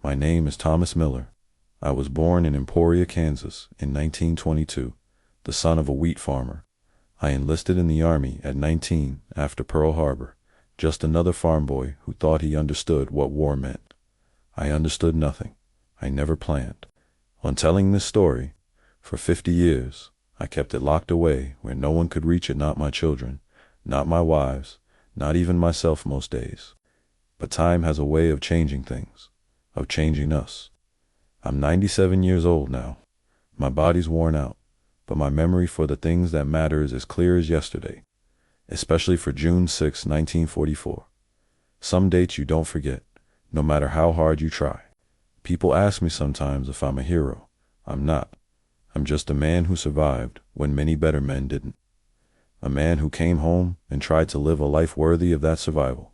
My name is Thomas Miller. I was born in Emporia, Kansas in 1922, the son of a wheat farmer. I enlisted in the Army at 19 after Pearl Harbor, just another farm boy who thought he understood what war meant. I understood nothing. I never planned. On telling this story, for 50 years, I kept it locked away where no one could reach it, not my children, not my wives, not even myself most days. But time has a way of changing things, of changing us. I'm 97 years old now. My body's worn out, but my memory for the things that matter is as clear as yesterday, especially for June 6, 1944. Some dates you don't forget, no matter how hard you try. People ask me sometimes if I'm a hero. I'm not. I'm just a man who survived when many better men didn't. A man who came home and tried to live a life worthy of that survival.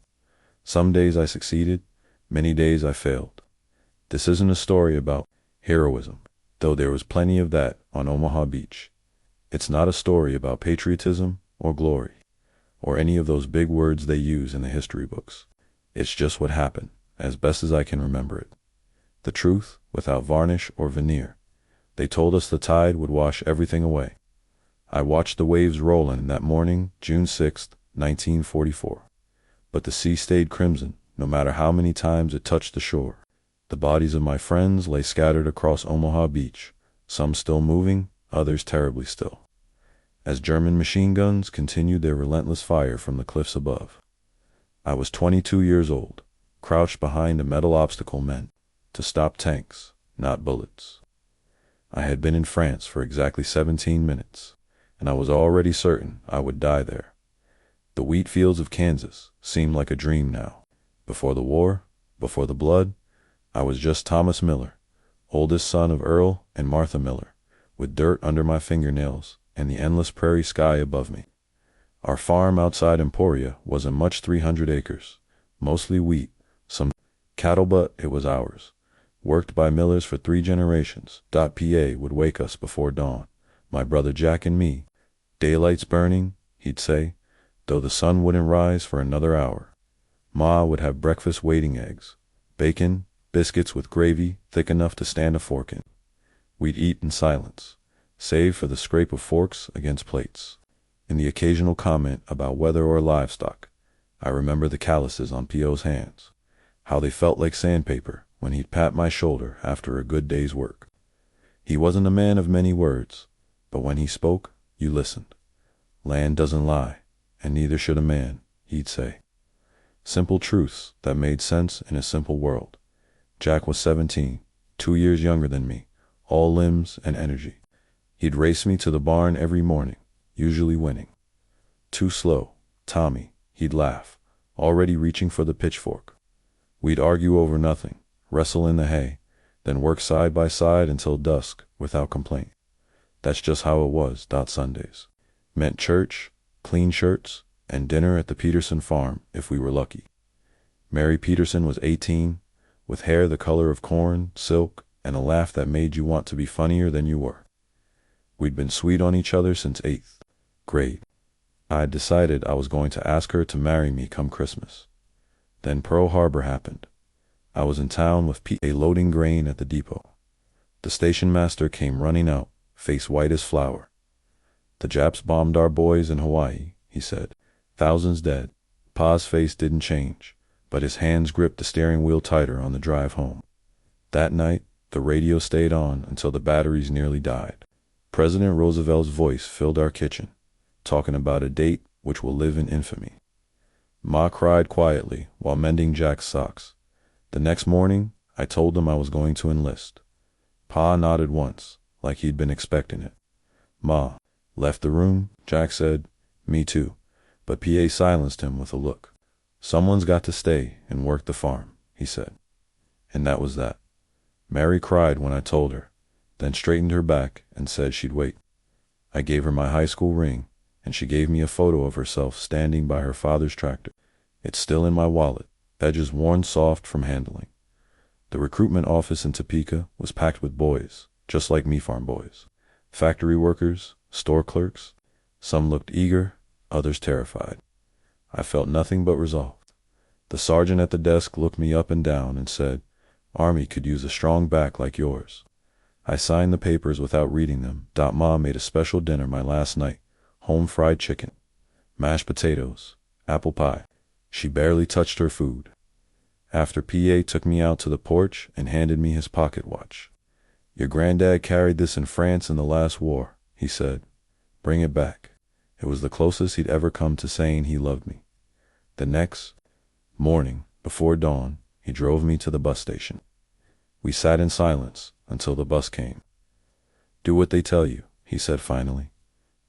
Some days I succeeded, many days I failed. This isn't a story about heroism, though there was plenty of that on Omaha Beach. It's not a story about patriotism or glory, or any of those big words they use in the history books. It's just what happened, as best as I can remember it. The truth, without varnish or veneer. They told us the tide would wash everything away. I watched the waves roll in that morning, June 6, 1944. But the sea stayed crimson, no matter how many times it touched the shore. The bodies of my friends lay scattered across Omaha Beach, some still moving, others terribly still, as German machine guns continued their relentless fire from the cliffs above. I was 22 years old, crouched behind a metal obstacle meant to stop tanks, not bullets. I had been in France for exactly 17 minutes, and I was already certain I would die there. The wheat fields of Kansas seemed like a dream now. Before the war, before the blood, I was just Thomas Miller, oldest son of Earl and Martha Miller, with dirt under my fingernails and the endless prairie sky above me. Our farm outside Emporia wasn't much, 300 acres, mostly wheat, some cattle, but it was ours. Worked by Millers for 3 generations. Pa would wake us before dawn, my brother Jack and me. Daylight's burning, he'd say, though the sun wouldn't rise for another hour. Ma would have breakfast waiting, eggs, bacon, biscuits with gravy thick enough to stand a fork in. We'd eat in silence, save for the scrape of forks against plates, and the occasional comment about weather or livestock. I remember the calluses on P.O.'s hands, how they felt like sandpaper when he'd pat my shoulder after a good day's work. He wasn't a man of many words, but when he spoke, you listened. Land doesn't lie, and neither should a man, he'd say. Simple truths that made sense in a simple world. Jack was 17, 2 years younger than me, all limbs and energy. He'd race me to the barn every morning, usually winning. Too slow, Tommy, he'd laugh, already reaching for the pitchfork. We'd argue over nothing, wrestle in the hay, then work side by side until dusk without complaint. That's just how it was. Sundays meant church, clean shirts, and dinner at the Peterson farm if we were lucky. Mary Peterson was 18, with hair the color of corn, silk, and a laugh that made you want to be funnier than you were. We'd been sweet on each other since 8th grade. I'd decided I was going to ask her to marry me come Christmas. Then Pearl Harbor happened. I was in town with P.A. loading grain at the depot. The station master came running out, face white as flour. The Japs bombed our boys in Hawaii, he said. Thousands dead. Pa's face didn't change, but his hands gripped the steering wheel tighter on the drive home. That night, the radio stayed on until the batteries nearly died. President Roosevelt's voice filled our kitchen, talking about a date which will live in infamy. Ma cried quietly while mending Jack's socks. The next morning, I told them I was going to enlist. Pa nodded once, like he'd been expecting it. Ma left the room, Jack said. Me too, but P.A. silenced him with a look. Someone's got to stay and work the farm, he said. And that was that. Mary cried when I told her, then straightened her back and said she'd wait. I gave her my high school ring, and she gave me a photo of herself standing by her father's tractor. It's still in my wallet, edges worn soft from handling. The recruitment office in Topeka was packed with boys, just like me farm boys. Factory workers, store clerks. Some looked eager, others terrified. I felt nothing but resolve. The sergeant at the desk looked me up and down and said, Army could use a strong back like yours. I signed the papers without reading them. Ma made a special dinner my last night. Home fried chicken, mashed potatoes, apple pie. She barely touched her food. After PA took me out to the porch and handed me his pocket watch. Your granddad carried this in France in the last war, he said. Bring it back. It was the closest he'd ever come to saying he loved me. The next morning, before dawn, he drove me to the bus station. We sat in silence until the bus came. Do what they tell you, he said finally.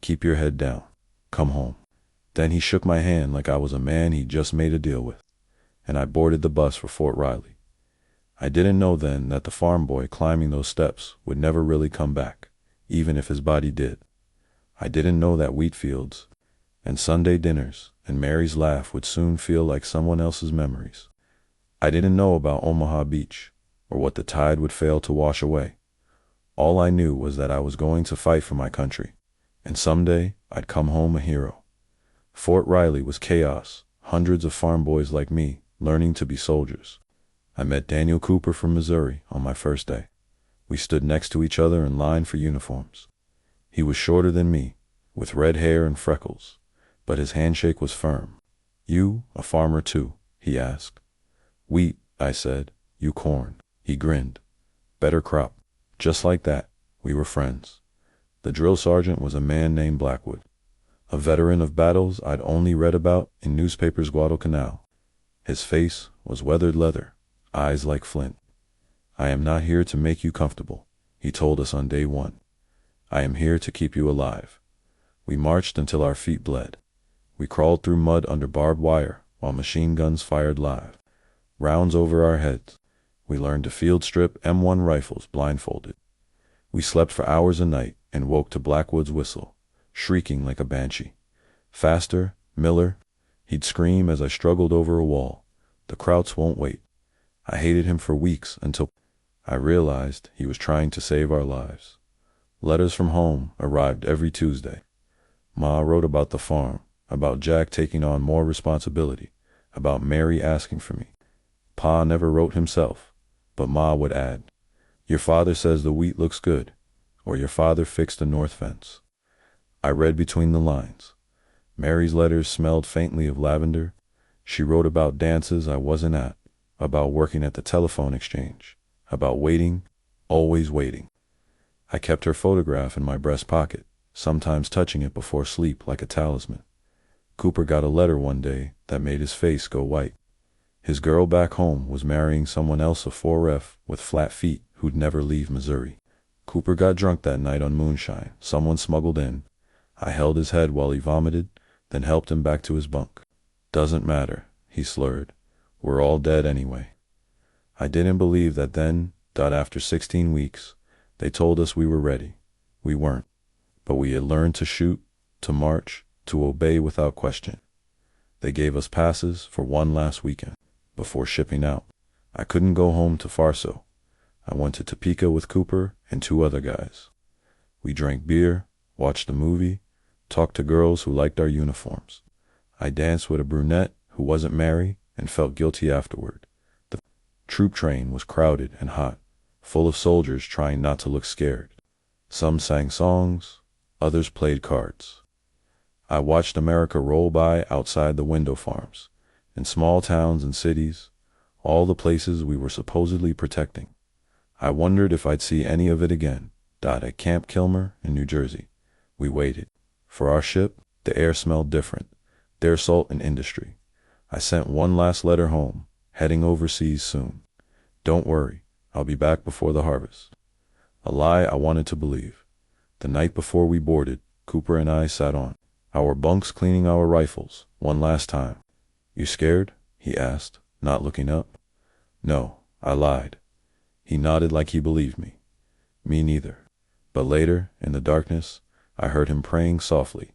Keep your head down. Come home. Then he shook my hand like I was a man he'd just made a deal with, and I boarded the bus for Fort Riley. I didn't know then that the farm boy climbing those steps would never really come back, even if his body did. I didn't know that wheat fields and Sunday dinners and Mary's laugh would soon feel like someone else's memories. I didn't know about Omaha Beach, or what the tide would fail to wash away. All I knew was that I was going to fight for my country, and someday I'd come home a hero. Fort Riley was chaos, hundreds of farm boys like me learning to be soldiers. I met Daniel Cooper from Missouri on my first day. We stood next to each other in line for uniforms. He was shorter than me, with red hair and freckles, but his handshake was firm. You a farmer too? He asked. Wheat, I said. You corn. He grinned. Better crop. Just like that, we were friends. The drill sergeant was a man named Blackwood, a veteran of battles I'd only read about in newspapers Guadalcanal. His face was weathered leather, eyes like flint. I am not here to make you comfortable, he told us on day one. I am here to keep you alive. We marched until our feet bled. We crawled through mud under barbed wire while machine guns fired live. Rounds over our heads. We learned to field strip M1 rifles blindfolded. We slept for hours a night and woke to Blackwood's whistle, shrieking like a banshee. Faster, Miller, he'd scream as I struggled over a wall. The Krauts won't wait. I hated him for weeks until I realized he was trying to save our lives. Letters from home arrived every Tuesday. Ma wrote about the farm, about Jack taking on more responsibility, about Mary asking for me. Pa never wrote himself, but Ma would add, your father says the wheat looks good, or your father fixed the north fence. I read between the lines. Mary's letters smelled faintly of lavender. She wrote about dances I wasn't at, about working at the telephone exchange, about waiting, always waiting. I kept her photograph in my breast pocket, sometimes touching it before sleep like a talisman. Cooper got a letter one day that made his face go white. His girl back home was marrying someone else of 4F with flat feet who'd never leave Missouri. Cooper got drunk that night on moonshine someone smuggled in. I held his head while he vomited, then helped him back to his bunk. Doesn't matter, he slurred. We're all dead anyway. I didn't believe that then, after 16 weeks, they told us we were ready. We weren't. But we had learned to shoot, to march, to obey without question. They gave us passes for one last weekend before shipping out. I couldn't go home to Farso. I went to Topeka with Cooper and 2 other guys. We drank beer, watched a movie, talked to girls who liked our uniforms. I danced with a brunette who wasn't Mary and felt guilty afterward. The troop train was crowded and hot, full of soldiers trying not to look scared. Some sang songs, others played cards. I watched America roll by outside the window farms, in small towns and cities, all the places we were supposedly protecting. I wondered if I'd see any of it again. At Camp Kilmer in New Jersey, we waited. For our ship, the air smelled different. Their salt and industry. I sent one last letter home, heading overseas soon. Don't worry, I'll be back before the harvest. A lie I wanted to believe. The night before we boarded, Cooper and I sat on our bunks cleaning our rifles, one last time. You scared? He asked, not looking up. No, I lied. He nodded like he believed me. Me neither. But later, in the darkness, I heard him praying softly,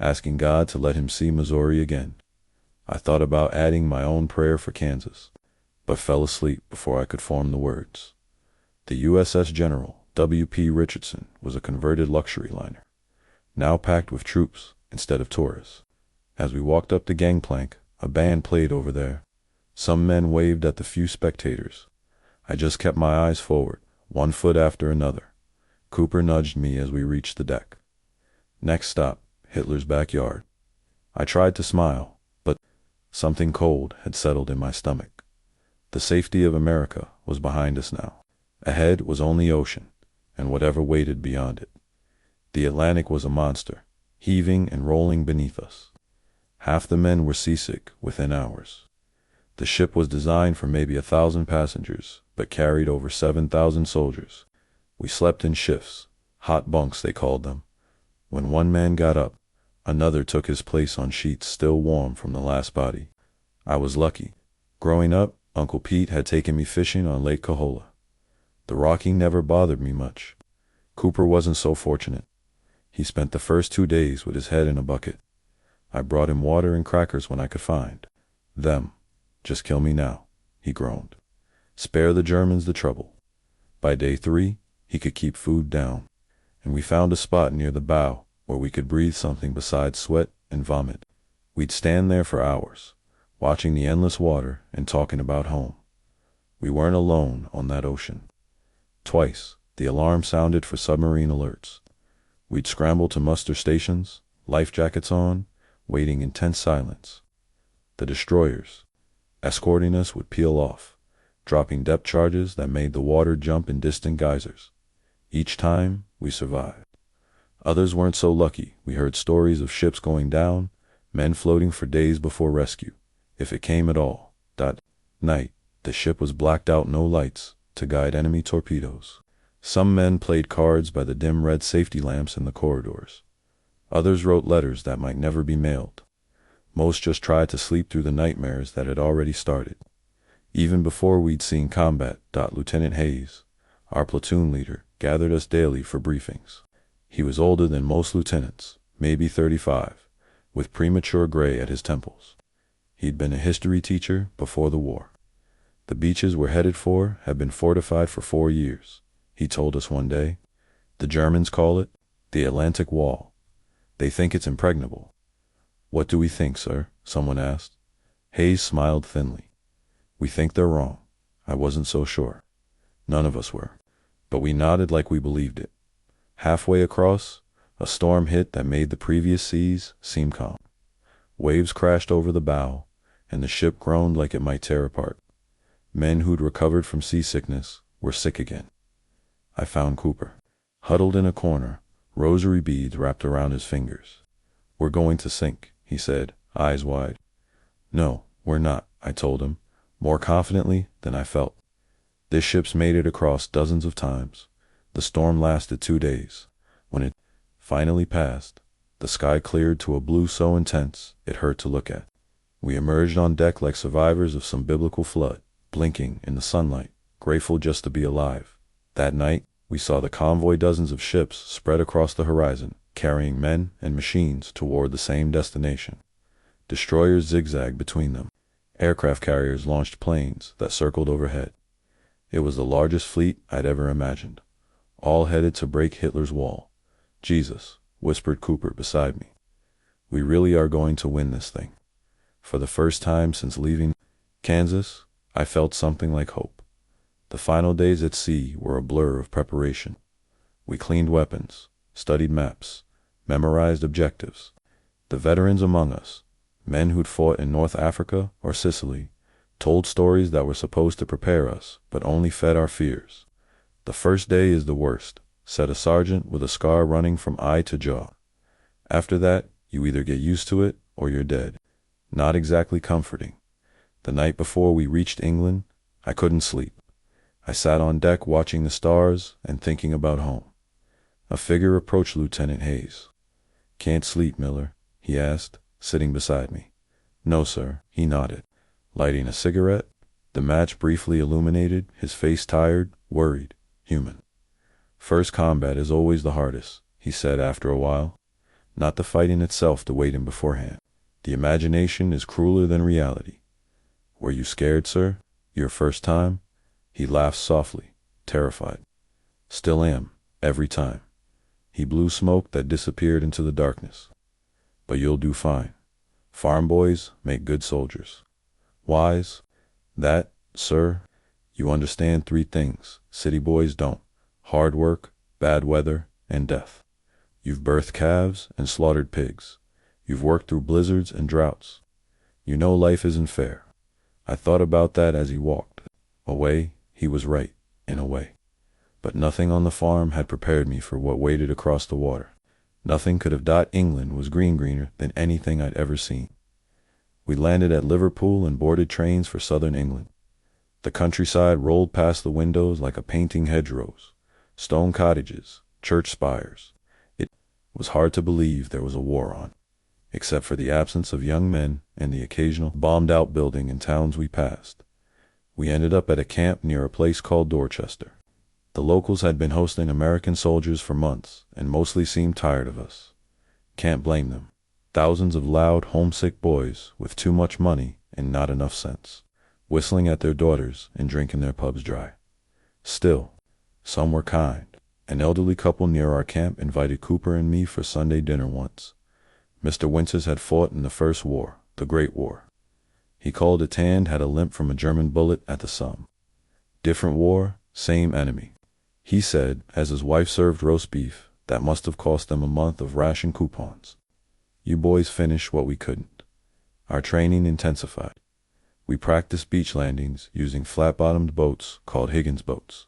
asking God to let him see Missouri again. I thought about adding my own prayer for Kansas, but fell asleep before I could form the words. The USS General W.P. Richardson was a converted luxury liner, now packed with troops instead of tourists. As we walked up the gangplank, a band played over there. Some men waved at the few spectators. I just kept my eyes forward, one foot after another. Cooper nudged me as we reached the deck. Next stop, Hitler's backyard. I tried to smile, but something cold had settled in my stomach. The safety of America was behind us now. Ahead was only ocean, and whatever waited beyond it. The Atlantic was a monster, heaving and rolling beneath us. Half the men were seasick within hours. The ship was designed for maybe 1,000 passengers, but carried over 7,000 soldiers. We slept in shifts, hot bunks they called them. When one man got up, another took his place on sheets still warm from the last body. I was lucky. Growing up, Uncle Pete had taken me fishing on Lake Cohola. The rocking never bothered me much. Cooper wasn't so fortunate. He spent the first 2 days with his head in a bucket. I brought him water and crackers when I could find them. Just kill me now, he groaned. Spare the Germans the trouble. By day 3, he could keep food down, and we found a spot near the bow where we could breathe something besides sweat and vomit. We'd stand there for hours, watching the endless water and talking about home. We weren't alone on that ocean. Twice, the alarm sounded for submarine alerts. We'd scramble to muster stations, life jackets on, waiting in tense silence. The destroyers, escorting us, would peel off, dropping depth charges that made the water jump in distant geysers. Each time, we survived. Others weren't so lucky. We heard stories of ships going down, men floating for days before rescue, if it came at all. That night, the ship was blacked out, no lights to guide enemy torpedoes. Some men played cards by the dim red safety lamps in the corridors. Others wrote letters that might never be mailed. Most just tried to sleep through the nightmares that had already started. Even before we'd seen combat, Lieutenant Hayes, our platoon leader, gathered us daily for briefings. He was older than most lieutenants, maybe 35, with premature gray at his temples. He'd been a history teacher before the war. The beaches we're headed for had been fortified for 4 years, he told us one day. The Germans call it the Atlantic Wall. They think it's impregnable. What do we think, sir? Someone asked. Hayes smiled thinly. We think they're wrong. I wasn't so sure. None of us were. But we nodded like we believed it. Halfway across, a storm hit that made the previous seas seem calm. Waves crashed over the bow, and the ship groaned like it might tear apart. Men who'd recovered from seasickness were sick again. I found Cooper, huddled in a corner, rosary beads wrapped around his fingers. We're going to sink, he said, eyes wide. No, we're not, I told him, more confidently than I felt. This ship's made it across dozens of times. The storm lasted 2 days. When it finally passed, the sky cleared to a blue so intense it hurt to look at. We emerged on deck like survivors of some biblical flood, blinking in the sunlight, grateful just to be alive. That night, we saw the convoy dozens of ships spread across the horizon, carrying men and machines toward the same destination. Destroyers zigzagged between them. Aircraft carriers launched planes that circled overhead. It was the largest fleet I'd ever imagined, all headed to break Hitler's wall. Jesus, whispered Cooper beside me. We really are going to win this thing. For the first time since leaving Kansas, I felt something like hope. The final days at sea were a blur of preparation. We cleaned weapons, studied maps, memorized objectives. The veterans among us, men who'd fought in North Africa or Sicily, told stories that were supposed to prepare us, but only fed our fears. The first day is the worst, said a sergeant with a scar running from eye to jaw. After that, you either get used to it or you're dead. Not exactly comforting. The night before we reached England, I couldn't sleep. I sat on deck watching the stars and thinking about home. A figure approached Lieutenant Hayes. Can't sleep, Miller? He asked, sitting beside me. No, sir, he nodded. Lighting a cigarette, the match briefly illuminated his face, tired, worried, human. First combat is always the hardest, he said after a while. Not the fighting itself to wait in beforehand. The imagination is crueler than reality. Were you scared, sir? Your first time? He laughed softly, terrified. Still am, every time. He blew smoke that disappeared into the darkness. But you'll do fine. Farm boys make good soldiers. Wise? That, sir, You understand three things city boys don't: hard work, bad weather, and death. You've birthed calves and slaughtered pigs. You've worked through blizzards and droughts. You know life isn't fair. I thought about that as he walked away. He was right, in a way. But nothing on the farm had prepared me for what waited across the water. Nothing could have dot England was greener than anything I'd ever seen. We landed at Liverpool and boarded trains for southern England. The countryside rolled past the windows like a painting hedgerows, stone cottages, church spires. It was hard to believe there was a war on, except for the absence of young men and the occasional bombed-out building in towns we passed. We ended up at a camp near a place called Dorchester. The locals had been hosting American soldiers for months and mostly seemed tired of us. Can't blame them. Thousands of loud, homesick boys with too much money and not enough sense, whistling at their daughters and drinking their pubs dry. Still, some were kind. An elderly couple near our camp invited Cooper and me for Sunday dinner once. Mr. Winters had fought in the First War, the Great War. He called it tanned, had a limp from a German bullet at the Somme. Different war, same enemy. He said, as his wife served roast beef, that must have cost them a month of ration coupons. You boys finished what we couldn't. Our training intensified. We practiced beach landings using flat-bottomed boats called Higgins boats.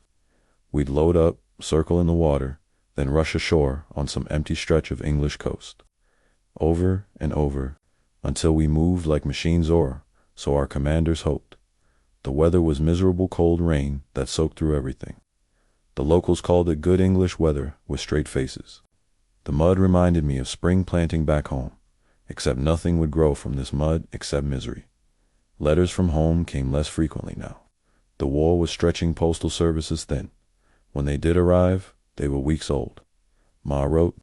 We'd load up, circle in the water, then rush ashore on some empty stretch of English coast. Over and over, until we moved like machines or, so our commanders hoped. The weather was miserable cold rain that soaked through everything. The locals called it good English weather with straight faces. The mud reminded me of spring planting back home, except nothing would grow from this mud except misery. Letters from home came less frequently now. The war was stretching postal services thin. When they did arrive, they were weeks old. Ma wrote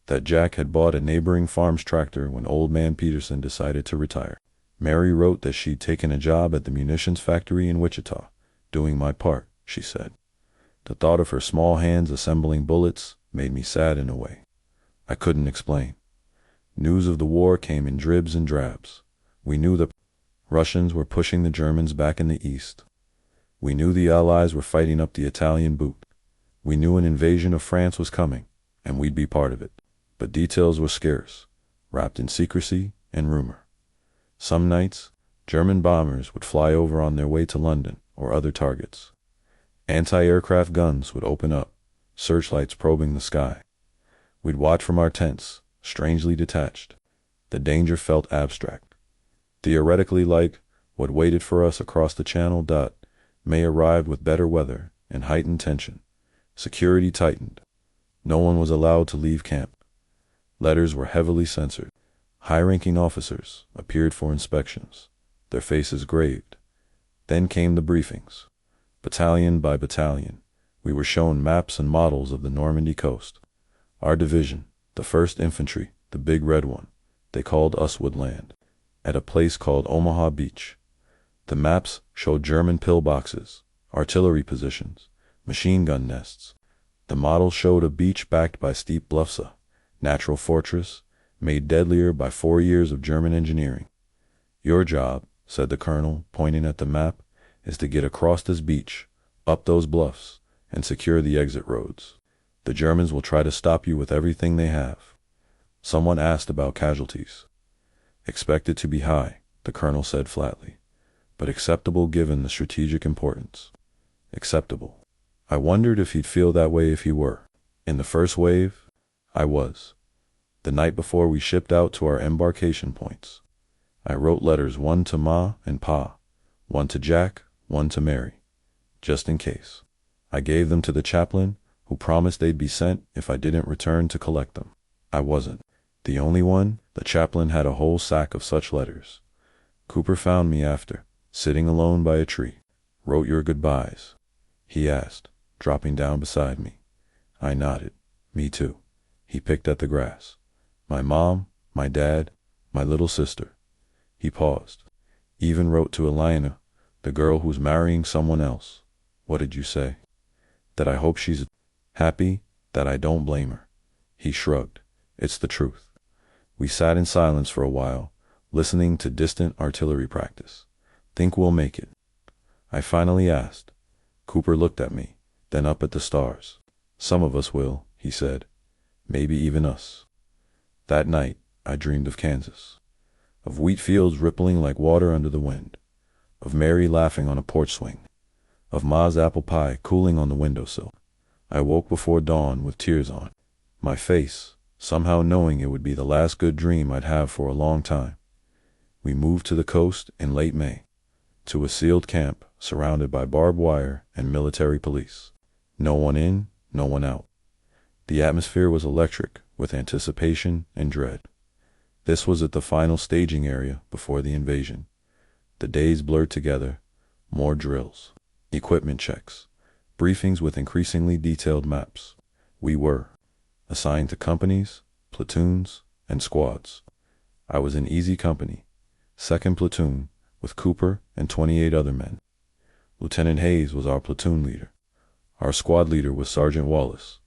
that Jack had bought a neighboring farm's tractor when old man Peterson decided to retire. Mary wrote that she'd taken a job at the munitions factory in Wichita, doing my part, she said. The thought of her small hands assembling bullets made me sad in a way I couldn't explain. News of the war came in dribs and drabs. We knew the Russians were pushing the Germans back in the east. We knew the Allies were fighting up the Italian boot. We knew an invasion of France was coming, and we'd be part of it. But details were scarce, wrapped in secrecy and rumor. Some nights, German bombers would fly over on their way to London or other targets. Anti-aircraft guns would open up, searchlights probing the sky. We'd watch from our tents, strangely detached. The danger felt abstract. Theoretically like what waited for us across the channel. May arrived with better weather and heightened tension. Security tightened. No one was allowed to leave camp. Letters were heavily censored. High-ranking officers appeared for inspections, their faces graved. Then came the briefings. Battalion by battalion, we were shown maps and models of the Normandy coast. Our division, the 1st Infantry, the big red one, they called us would land at a place called Omaha Beach. The maps showed German pillboxes, artillery positions, machine gun nests. The models showed a beach backed by steep bluffs, a natural fortress, made deadlier by 4 years of German engineering. Your job, said the colonel, pointing at the map, is to get across this beach, up those bluffs, and secure the exit roads. The Germans will try to stop you with everything they have. Someone asked about casualties. Expected to be high, the colonel said flatly, but acceptable given the strategic importance. Acceptable. I wondered if he'd feel that way if he were. In the first wave, I was. The night before we shipped out to our embarkation points, I wrote letters, one to Ma and Pa, one to Jack, one to Mary, just in case. I gave them to the chaplain, who promised they'd be sent if I didn't return to collect them. I wasn't the only one. The chaplain had a whole sack of such letters. Cooper found me after, sitting alone by a tree. Wrote your goodbyes, he asked, dropping down beside me. I nodded. Me too. He picked at the grass. My mom, my dad, my little sister. He paused. Even wrote to Elena, the girl who's marrying someone else. What did you say? That I hope she's happy, that I don't blame her. He shrugged. It's the truth. We sat in silence for a while, listening to distant artillery practice. Think we'll make it? I finally asked. Cooper looked at me, then up at the stars. Some of us will, he said. Maybe even us. That night, I dreamed of Kansas. Of wheat fields rippling like water under the wind. Of Mary laughing on a porch swing. Of Ma's apple pie cooling on the windowsill. I woke before dawn with tears on my face, somehow knowing it would be the last good dream I'd have for a long time. We moved to the coast in late May, to a sealed camp surrounded by barbed wire and military police. No one in, no one out. The atmosphere was electric with anticipation and dread. This was at the final staging area before the invasion. The days blurred together, more drills, equipment checks, briefings with increasingly detailed maps. We were assigned to companies, platoons, and squads. I was in easy company, 2nd Platoon, with Cooper and 28 other men. Lieutenant Hayes was our platoon leader. Our squad leader was Sergeant Wallace,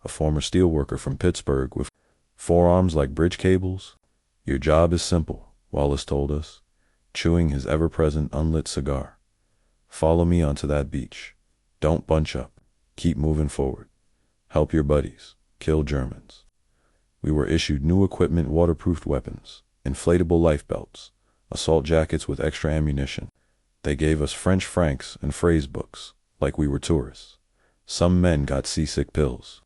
a former steelworker from Pittsburgh with forearms like bridge cables. Your job is simple, Wallace told us, chewing his ever-present unlit cigar. Follow me onto that beach. Don't bunch up. Keep moving forward. Help your buddies. Kill Germans. We were issued new equipment, waterproofed weapons, inflatable life belts, assault jackets with extra ammunition. They gave us French francs and phrase books, like we were tourists. Some men got seasick pills.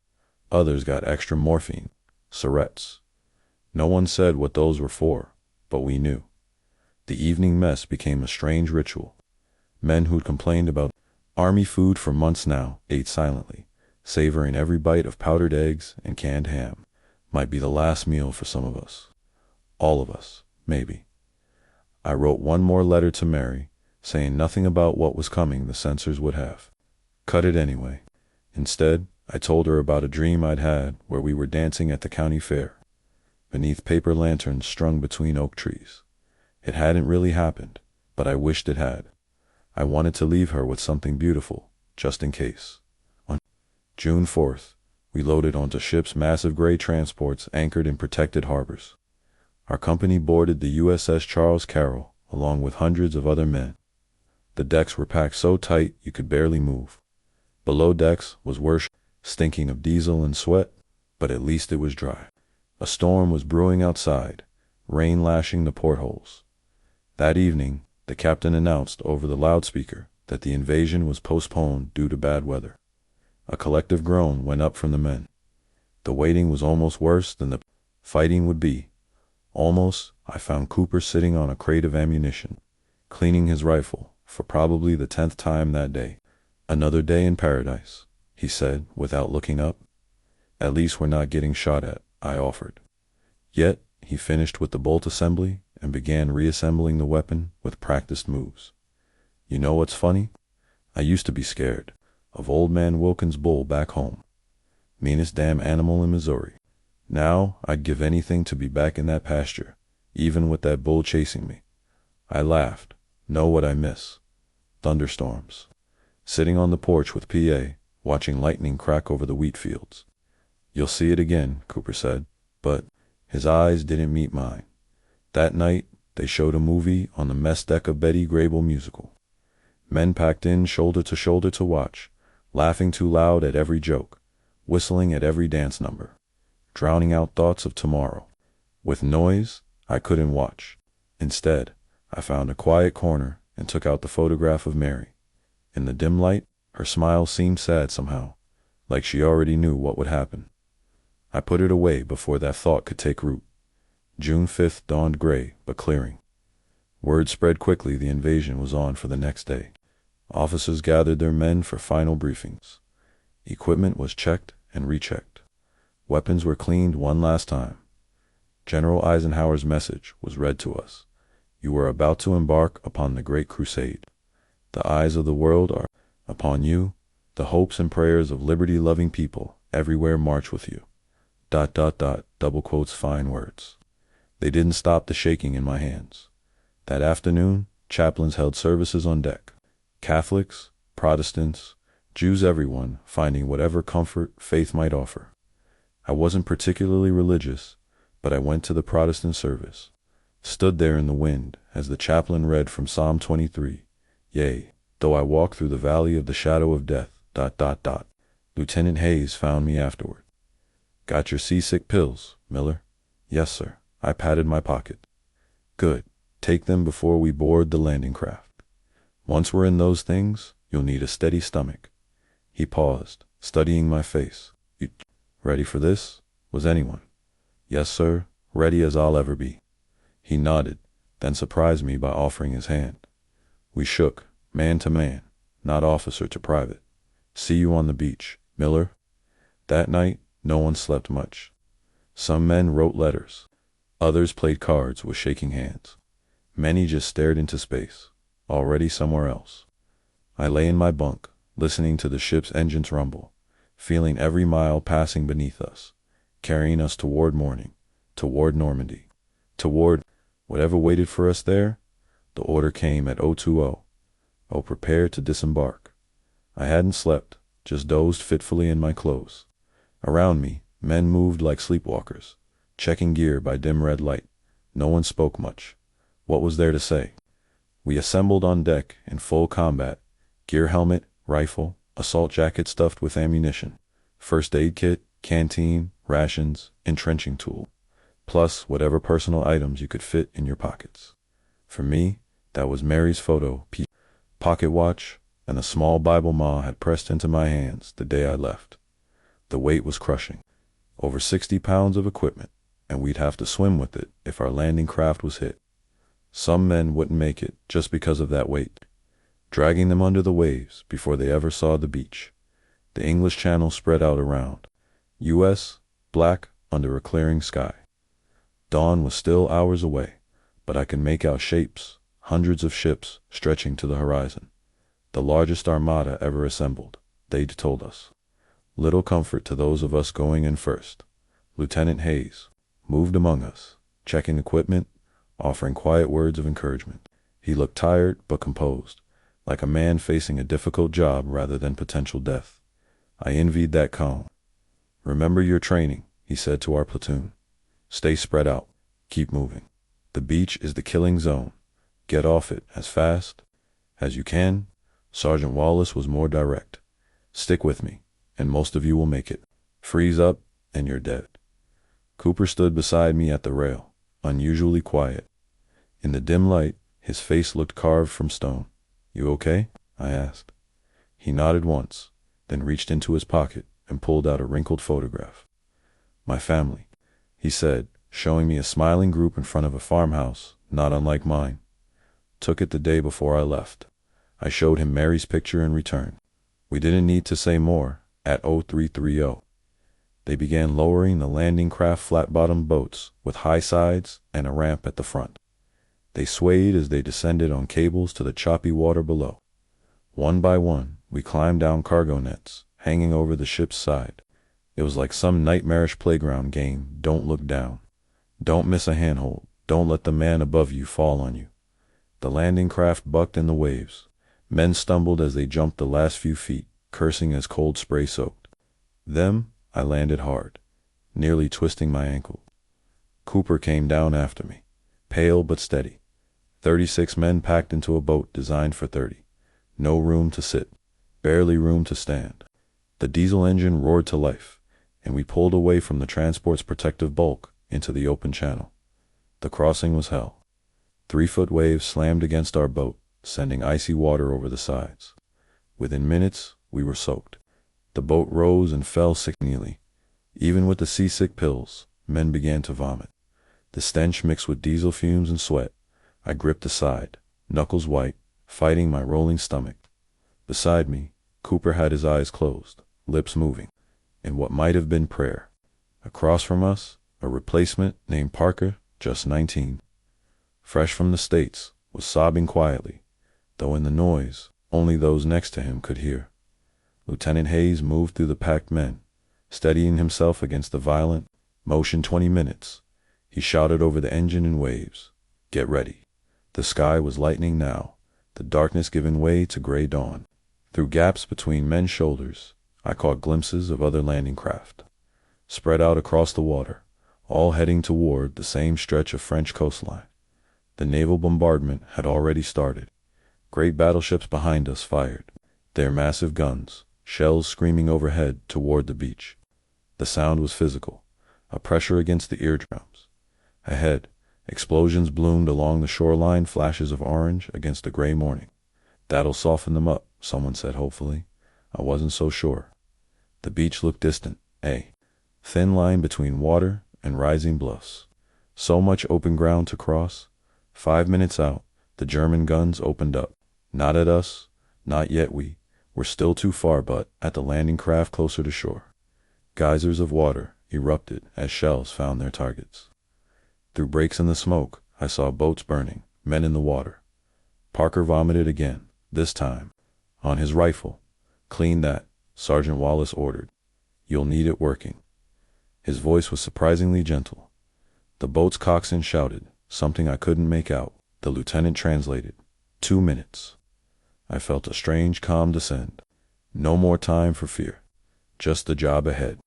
Others got extra morphine, syrettes. No one said what those were for, but we knew. The evening mess became a strange ritual. Men who'd complained about army food for months now ate silently, savoring every bite of powdered eggs and canned ham. Might be the last meal for some of us. All of us, maybe. I wrote one more letter to Mary, saying nothing about what was coming the censors would have. Cut it anyway. Instead, I told her about a dream I'd had where we were dancing at the county fair, beneath paper lanterns strung between oak trees. It hadn't really happened, but I wished it had. I wanted to leave her with something beautiful, just in case. On June 4th, we loaded onto ships massive gray transports anchored in protected harbors. Our company boarded the USS Charles Carroll, along with hundreds of other men. The decks were packed so tight you could barely move. Below decks was worse, stinking of diesel and sweat, but at least it was dry. A storm was brewing outside, rain lashing the portholes. That evening, the captain announced over the loudspeaker that the invasion was postponed due to bad weather. A collective groan went up from the men. The waiting was almost worse than the fighting would be. Almost, I found Cooper sitting on a crate of ammunition, cleaning his rifle for probably the 10th time that day. Another day in paradise, he said without looking up. At least we're not getting shot at, I offered. Yet, he finished with the bolt assembly and began reassembling the weapon with practiced moves. You know what's funny? I used to be scared of Old Man Wilkins' bull back home. Meanest damn animal in Missouri. Now, I'd give anything to be back in that pasture, even with that bull chasing me. I laughed. Know what I miss? Thunderstorms. Sitting on the porch with PA, watching lightning crack over the wheat fields. You'll see it again, Cooper said, but his eyes didn't meet mine. That night, they showed a movie on the mess deck of Betty Grable musical. Men packed in shoulder to watch, laughing too loud at every joke, whistling at every dance number, drowning out thoughts of tomorrow. With noise, I couldn't watch. Instead, I found a quiet corner and took out the photograph of Mary. In the dim light, her smile seemed sad somehow, like she already knew what would happen. I put it away before that thought could take root. June 5th dawned gray, but clearing. Word spread quickly the invasion was on for the next day. Officers gathered their men for final briefings. Equipment was checked and rechecked. Weapons were cleaned one last time. General Eisenhower's message was read to us. You are about to embark upon the Great Crusade. The eyes of the world are upon you. The hopes and prayers of liberty-loving people everywhere march with you. ... double quotes fine words. They didn't stop the shaking in my hands. That afternoon, chaplains held services on deck. Catholics, Protestants, Jews, everyone finding whatever comfort faith might offer. I wasn't particularly religious, but I went to the Protestant service, stood there in the wind as the chaplain read from Psalm 23, yea, though I walked through the valley of the shadow of death, ... Lieutenant Hayes found me afterward. Got your seasick pills, Miller? Yes, sir. I patted my pocket. Good. Take them before we board the landing craft. Once we're in those things, you'll need a steady stomach. He paused, studying my face. You ready for this? Was anyone? Yes, sir. Ready as I'll ever be. He nodded, then surprised me by offering his hand. We shook, man to man, not officer to private. See you on the beach, Miller. That night, no one slept much. Some men wrote letters. Others played cards with shaking hands. Many just stared into space, already somewhere else. I lay in my bunk, listening to the ship's engines rumble, feeling every mile passing beneath us, carrying us toward morning, toward Normandy, toward whatever waited for us there. The order came at 020. Oh, prepare to disembark. I hadn't slept, just dozed fitfully in my clothes. Around me, men moved like sleepwalkers, checking gear by dim red light. No one spoke much. What was there to say? We assembled on deck in full combat, gear helmet, rifle, assault jacket stuffed with ammunition, first aid kit, canteen, rations, entrenching tool, plus whatever personal items you could fit in your pockets. For me, that was Mary's photo, pocket watch, and the small Bible Ma had pressed into my hands the day I left. The weight was crushing. Over 60 pounds of equipment, and we'd have to swim with it if our landing craft was hit. Some men wouldn't make it just because of that weight, dragging them under the waves before they ever saw the beach. The English Channel spread out around. U.S., black under a clearing sky. Dawn was still hours away, but I could make out shapes, hundreds of ships stretching to the horizon. The largest armada ever assembled, they'd told us. Little comfort to those of us going in first. Lieutenant Hayes moved among us, checking equipment, offering quiet words of encouragement. He looked tired but composed, like a man facing a difficult job rather than potential death. I envied that calm. Remember your training, he said to our platoon. Stay spread out. Keep moving. The beach is the killing zone. Get off it as fast as you can. Sergeant Wallace was more direct. Stick with me, and most of you will make it. Freeze up, and you're dead. Cooper stood beside me at the rail, unusually quiet. In the dim light, his face looked carved from stone. You okay? I asked. He nodded once, then reached into his pocket and pulled out a wrinkled photograph. My family, he said, showing me a smiling group in front of a farmhouse, not unlike mine. Took it the day before I left. I showed him Mary's picture in return. We didn't need to say more at 0330. They began lowering the landing craft flat-bottomed boats with high sides and a ramp at the front. They swayed as they descended on cables to the choppy water below. One by one, we climbed down cargo nets, hanging over the ship's side. It was like some nightmarish playground game. Don't look down. Don't miss a handhold. Don't let the man above you fall on you. The landing craft bucked in the waves. Men stumbled as they jumped the last few feet, cursing as cold spray soaked. I landed hard, nearly twisting my ankle. Cooper came down after me, pale but steady. 36 men packed into a boat designed for 30. No room to sit, barely room to stand. The diesel engine roared to life, and we pulled away from the transport's protective bulk into the open channel. The crossing was hell. 3-foot waves slammed against our boat, sending icy water over the sides. Within minutes, we were soaked. The boat rose and fell sickeningly. Even with the seasick pills, men began to vomit. The stench mixed with diesel fumes and sweat. I gripped the side, knuckles white, fighting my rolling stomach. Beside me, Cooper had his eyes closed, lips moving, in what might have been prayer. Across from us, a replacement named Parker, just 19, fresh from the States, was sobbing quietly, though in the noise, only those next to him could hear. Lieutenant Hayes moved through the packed men, steadying himself against the violent motion. 20 minutes. He shouted over the engine in waves. Get ready. The sky was lightening now, the darkness giving way to gray dawn. Through gaps between men's shoulders, I caught glimpses of other landing craft, spread out across the water, all heading toward the same stretch of French coastline. The naval bombardment had already started. Great battleships behind us fired, their massive guns, shells screaming overhead toward the beach. The sound was physical, a pressure against the eardrums. Ahead, explosions bloomed along the shoreline, flashes of orange against the gray morning. "That'll soften them up," someone said hopefully. I wasn't so sure. The beach looked distant, a thin line between water and rising bluffs. So much open ground to cross. 5 minutes out, the German guns opened up. Not at us, not yet. We were still too far, but at the landing craft closer to shore. Geysers of water erupted as shells found their targets. Through breaks in the smoke, I saw boats burning, men in the water. Parker vomited again, this time on his rifle. "Clean that," Sergeant Wallace ordered. "You'll need it working." His voice was surprisingly gentle. The boat's coxswain shouted, something I couldn't make out. The lieutenant translated. 2 minutes. I felt a strange calm descend. No more time for fear. Just the job ahead.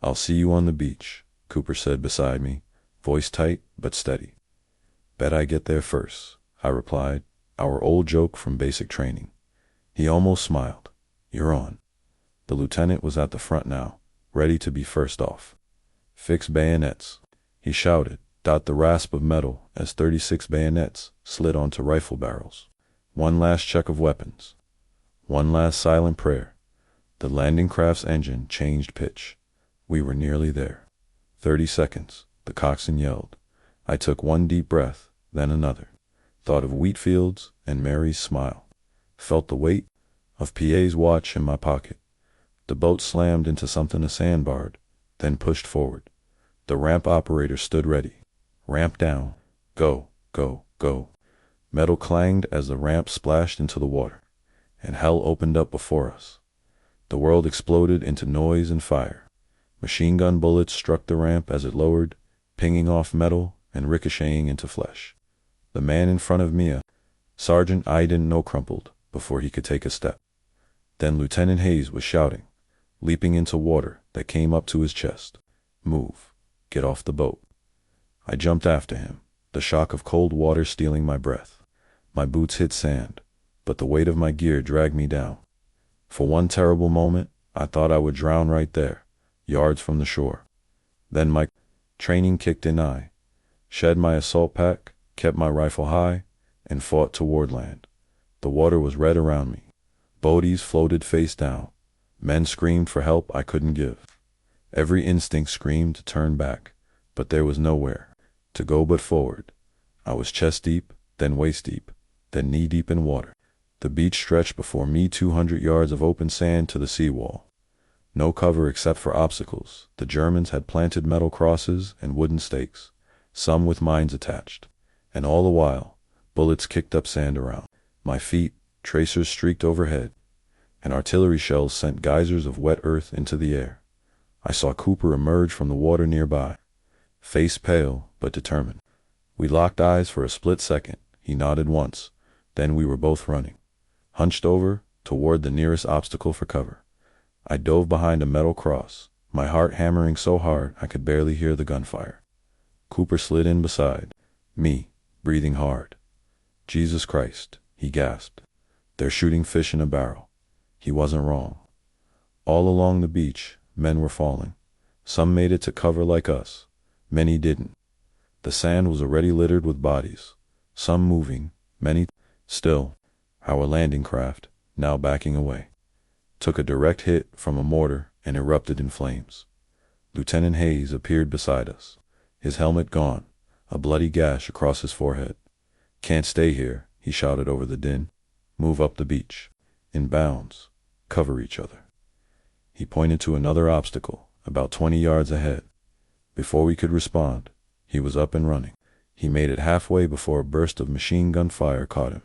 "I'll see you on the beach," Cooper said beside me, voice tight but steady. "Bet I get there first," I replied, our old joke from basic training. He almost smiled. "You're on." The lieutenant was at the front now, ready to be first off. "Fix bayonets," he shouted, the rasp of metal as 36 bayonets slid onto rifle barrels. One last check of weapons. One last silent prayer. The landing craft's engine changed pitch. We were nearly there. 30 seconds, the coxswain yelled. I took one deep breath, then another. Thought of wheat fields and Mary's smile. Felt the weight of PA's watch in my pocket. The boat slammed into something a sandbarred, then pushed forward. The ramp operator stood ready. "Ramp down. Go, go, go." Metal clanged as the ramp splashed into the water, and hell opened up before us. The world exploded into noise and fire. Machine gun bullets struck the ramp as it lowered, pinging off metal and ricocheting into flesh. The man in front of me, a sergeant I didn't know, crumpled before he could take a step. Then Lieutenant Hayes was shouting, leaping into water that came up to his chest. "Move. Get off the boat." I jumped after him, the shock of cold water stealing my breath. My boots hit sand, but the weight of my gear dragged me down. For one terrible moment, I thought I would drown right there, yards from the shore. Then my training kicked in. I shed my assault pack, kept my rifle high, and fought toward land. The water was red around me. Boaties floated face down. Men screamed for help I couldn't give. Every instinct screamed to turn back, but there was nowhere to go but forward. I was chest deep, then waist deep, then knee deep in water. The beach stretched before me, 200 yards of open sand to the seawall. No cover except for obstacles. The Germans had planted metal crosses and wooden stakes, some with mines attached. And all the while, bullets kicked up sand around my feet, tracers streaked overhead, and artillery shells sent geysers of wet earth into the air. I saw Cooper emerge from the water nearby, face pale but determined. We locked eyes for a split second. He nodded once, then we were both running, hunched over toward the nearest obstacle for cover. I dove behind a metal cross, my heart hammering so hard I could barely hear the gunfire. Cooper slid in beside me, breathing hard. "Jesus Christ," he gasped. "They're shooting fish in a barrel." He wasn't wrong. All along the beach, men were falling. Some made it to cover like us. Many didn't. The sand was already littered with bodies, some moving, many still. Our landing craft, now backing away, took a direct hit from a mortar and erupted in flames. Lieutenant Hayes appeared beside us, his helmet gone, a bloody gash across his forehead. "Can't stay here," he shouted over the din. "Move up the beach. In bounds. Cover each other." He pointed to another obstacle, about 20 yards ahead. Before we could respond, he was up and running. He made it halfway before a burst of machine gun fire caught him.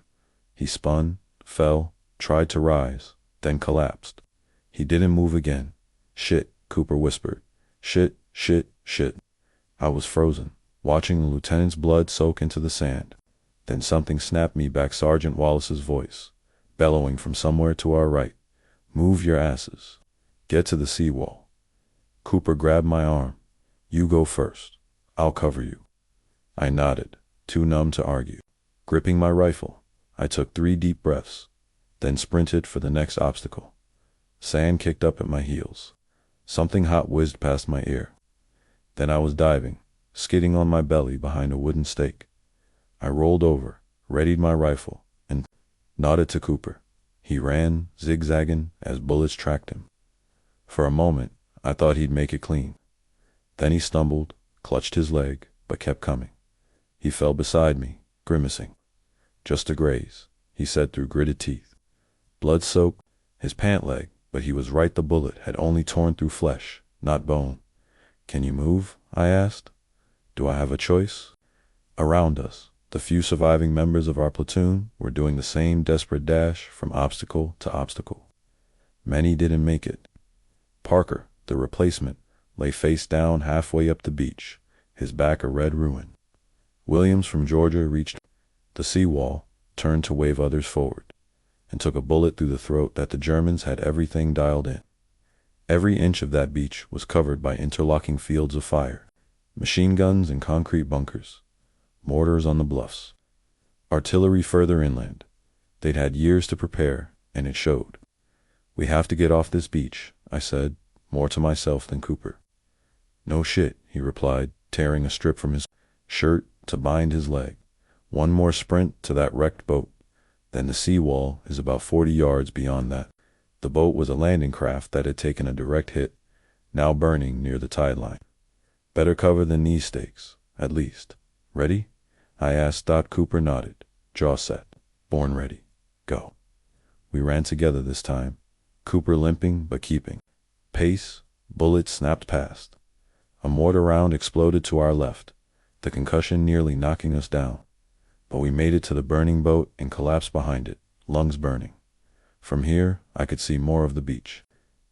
He spun, fell, tried to rise, then collapsed. He didn't move again. "Shit," Cooper whispered. "Shit, shit, shit." I was frozen, watching the lieutenant's blood soak into the sand. Then something snapped me back, Sergeant Wallace's voice, bellowing from somewhere to our right. "Move your asses. Get to the seawall." Cooper grabbed my arm. "You go first. I'll cover you." I nodded, too numb to argue. Gripping my rifle, I took 3 deep breaths, then sprinted for the next obstacle. Sand kicked up at my heels. Something hot whizzed past my ear. Then I was diving, skidding on my belly behind a wooden stake. I rolled over, readied my rifle, and nodded to Cooper. He ran, zigzagging, as bullets tracked him. For a moment, I thought he'd make it clean. Then he stumbled, clutched his leg, but kept coming. He fell beside me, grimacing. "Just a graze," he said through gritted teeth. Blood-soaked, his pant leg, but he was right, the bullet had only torn through flesh, not bone. "Can you move?" I asked. "Do I have a choice?" Around us, the few surviving members of our platoon were doing the same desperate dash from obstacle to obstacle. Many didn't make it. Parker, the replacement, lay face down halfway up the beach, his back a red ruin. Williams from Georgia reached the seawall, turned to wave others forward, and took a bullet through the throat that the Germans had everything dialed in. Every inch of that beach was covered by interlocking fields of fire, machine guns in concrete bunkers, mortars on the bluffs, artillery further inland. They'd had years to prepare, and it showed. "We have to get off this beach," I said, more to myself than Cooper. "No shit," he replied, tearing a strip from his shirt to bind his leg. "One more sprint to that wrecked boat. Then the seawall is about 40 yards beyond that." The boat was a landing craft that had taken a direct hit, now burning near the tide line. "Better cover than these stakes, at least. Ready?" I asked. Cooper nodded, jaw set. "Born ready. Go." We ran together this time, Cooper limping but keeping pace. Bullets snapped past. A mortar round exploded to our left, the concussion nearly knocking us down. But we made it to the burning boat and collapsed behind it, lungs burning. From here, I could see more of the beach.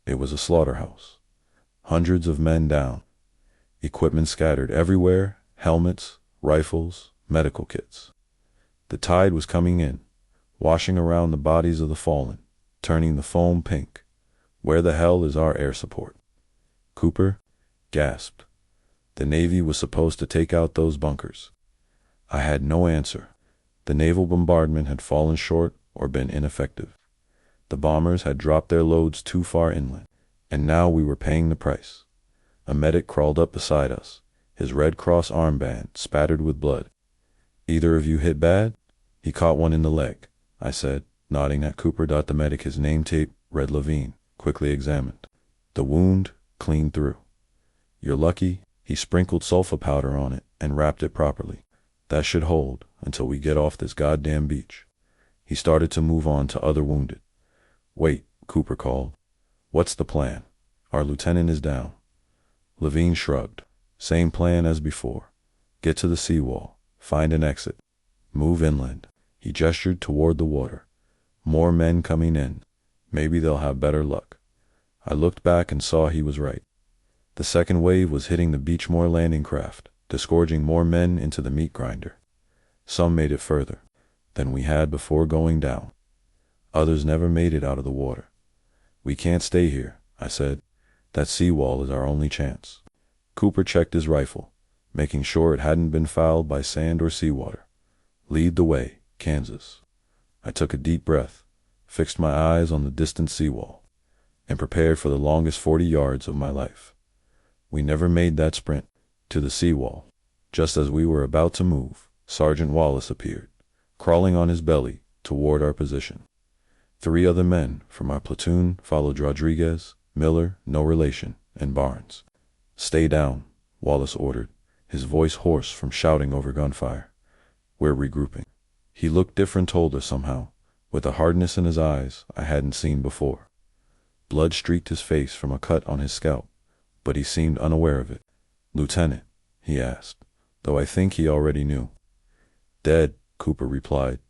It was a slaughterhouse. Hundreds of men down. Equipment scattered everywhere, helmets, rifles, medical kits. The tide was coming in, washing around the bodies of the fallen, turning the foam pink. "Where the hell is our air support?" Cooper gasped. "The Navy was supposed to take out those bunkers." I had no answer. The naval bombardment had fallen short or been ineffective. The bombers had dropped their loads too far inland, and now we were paying the price. A medic crawled up beside us, his Red Cross armband spattered with blood. "Either of you hit bad?" "He caught one in the leg," I said, nodding at Cooper. The medic, his name tape read Levine, quickly examined. "The wound clean through." "You're lucky." He sprinkled sulfur powder on it and wrapped it properly. "That should hold until we get off this goddamn beach." He started to move on to other wounded. "Wait," Cooper called. "What's the plan? Our lieutenant is down." Levine shrugged. "Same plan as before. Get to the seawall, find an exit, move inland." He gestured toward the water. "More men coming in. Maybe they'll have better luck." I looked back and saw he was right. The second wave was hitting the Beachmore landing craft, disgorging more men into the meat grinder. Some made it further than we had before going down. Others never made it out of the water. "We can't stay here," I said. "That seawall is our only chance." Cooper checked his rifle, making sure it hadn't been fouled by sand or seawater. "Lead the way, Kansas." I took a deep breath, fixed my eyes on the distant seawall, and prepared for the longest 40 yards of my life. We never made that sprint to the seawall. Just as we were about to move, Sergeant Wallace appeared, crawling on his belly toward our position. 3 other men from our platoon followed: Rodriguez, Miller, no relation, and Barnes. "Stay down," Wallace ordered, his voice hoarse from shouting over gunfire. "We're regrouping." He looked different, older somehow, with a hardness in his eyes I hadn't seen before. Blood streaked his face from a cut on his scalp, but he seemed unaware of it. "Lieutenant?" he asked, though I think he already knew. "Dead," Cooper replied.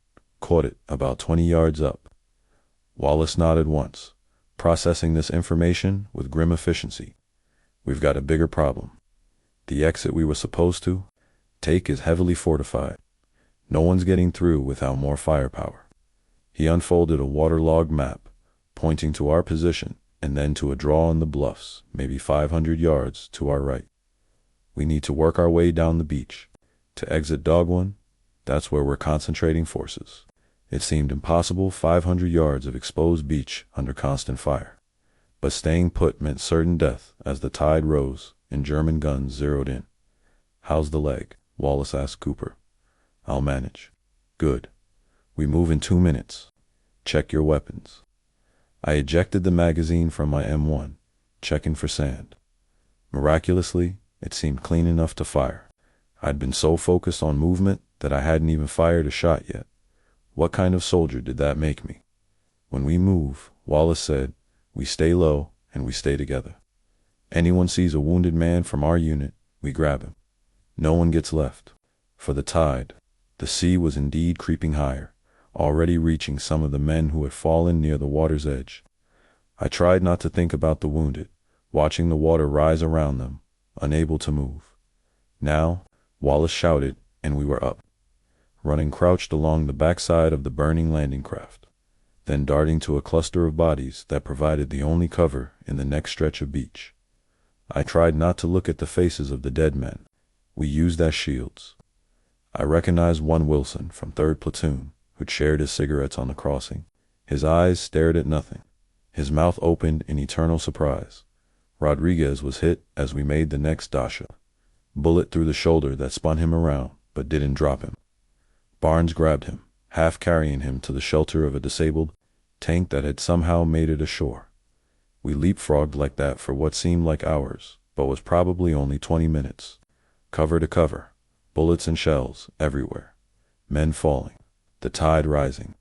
"Caught it about 20 yards up." Wallace nodded once, processing this information with grim efficiency. "We've got a bigger problem. The exit we were supposed to take is heavily fortified. No one's getting through without more firepower." He unfolded a waterlogged map, pointing to our position and then to a draw on the bluffs, maybe 500 yards to our right. "We need to work our way down the beach. To exit Dogwood, that's where we're concentrating forces. It seemed impossible, 500 yards of exposed beach under constant fire. But staying put meant certain death as the tide rose and German guns zeroed in. "How's the leg?" Wallace asked Cooper. "I'll manage." "Good. We move in 2 minutes. Check your weapons." I ejected the magazine from my M1, checking for sand. Miraculously, it seemed clean enough to fire. I'd been so focused on movement that I hadn't even fired a shot yet. What kind of soldier did that make me? "When we move," Wallace said, "we stay low and we stay together. Anyone sees a wounded man from our unit, we grab him. No one gets left." For the tide, the sea was indeed creeping higher, already reaching some of the men who had fallen near the water's edge. I tried not to think about the wounded, watching the water rise around them, unable to move. "Now," Wallace shouted, and we were up, running crouched along the backside of the burning landing craft, then darting to a cluster of bodies that provided the only cover in the next stretch of beach. I tried not to look at the faces of the dead men. We used as shields. I recognized one Wilson from 3rd Platoon, who'd shared his cigarettes on the crossing. His eyes stared at nothing. His mouth opened in eternal surprise. Rodriguez was hit as we made the next dasha. Bullet through the shoulder that spun him around, but didn't drop him. Barnes grabbed him, half carrying him to the shelter of a disabled tank that had somehow made it ashore. We leapfrogged like that for what seemed like hours, but was probably only 20 minutes. Cover to cover, bullets and shells everywhere. Men falling, the tide rising.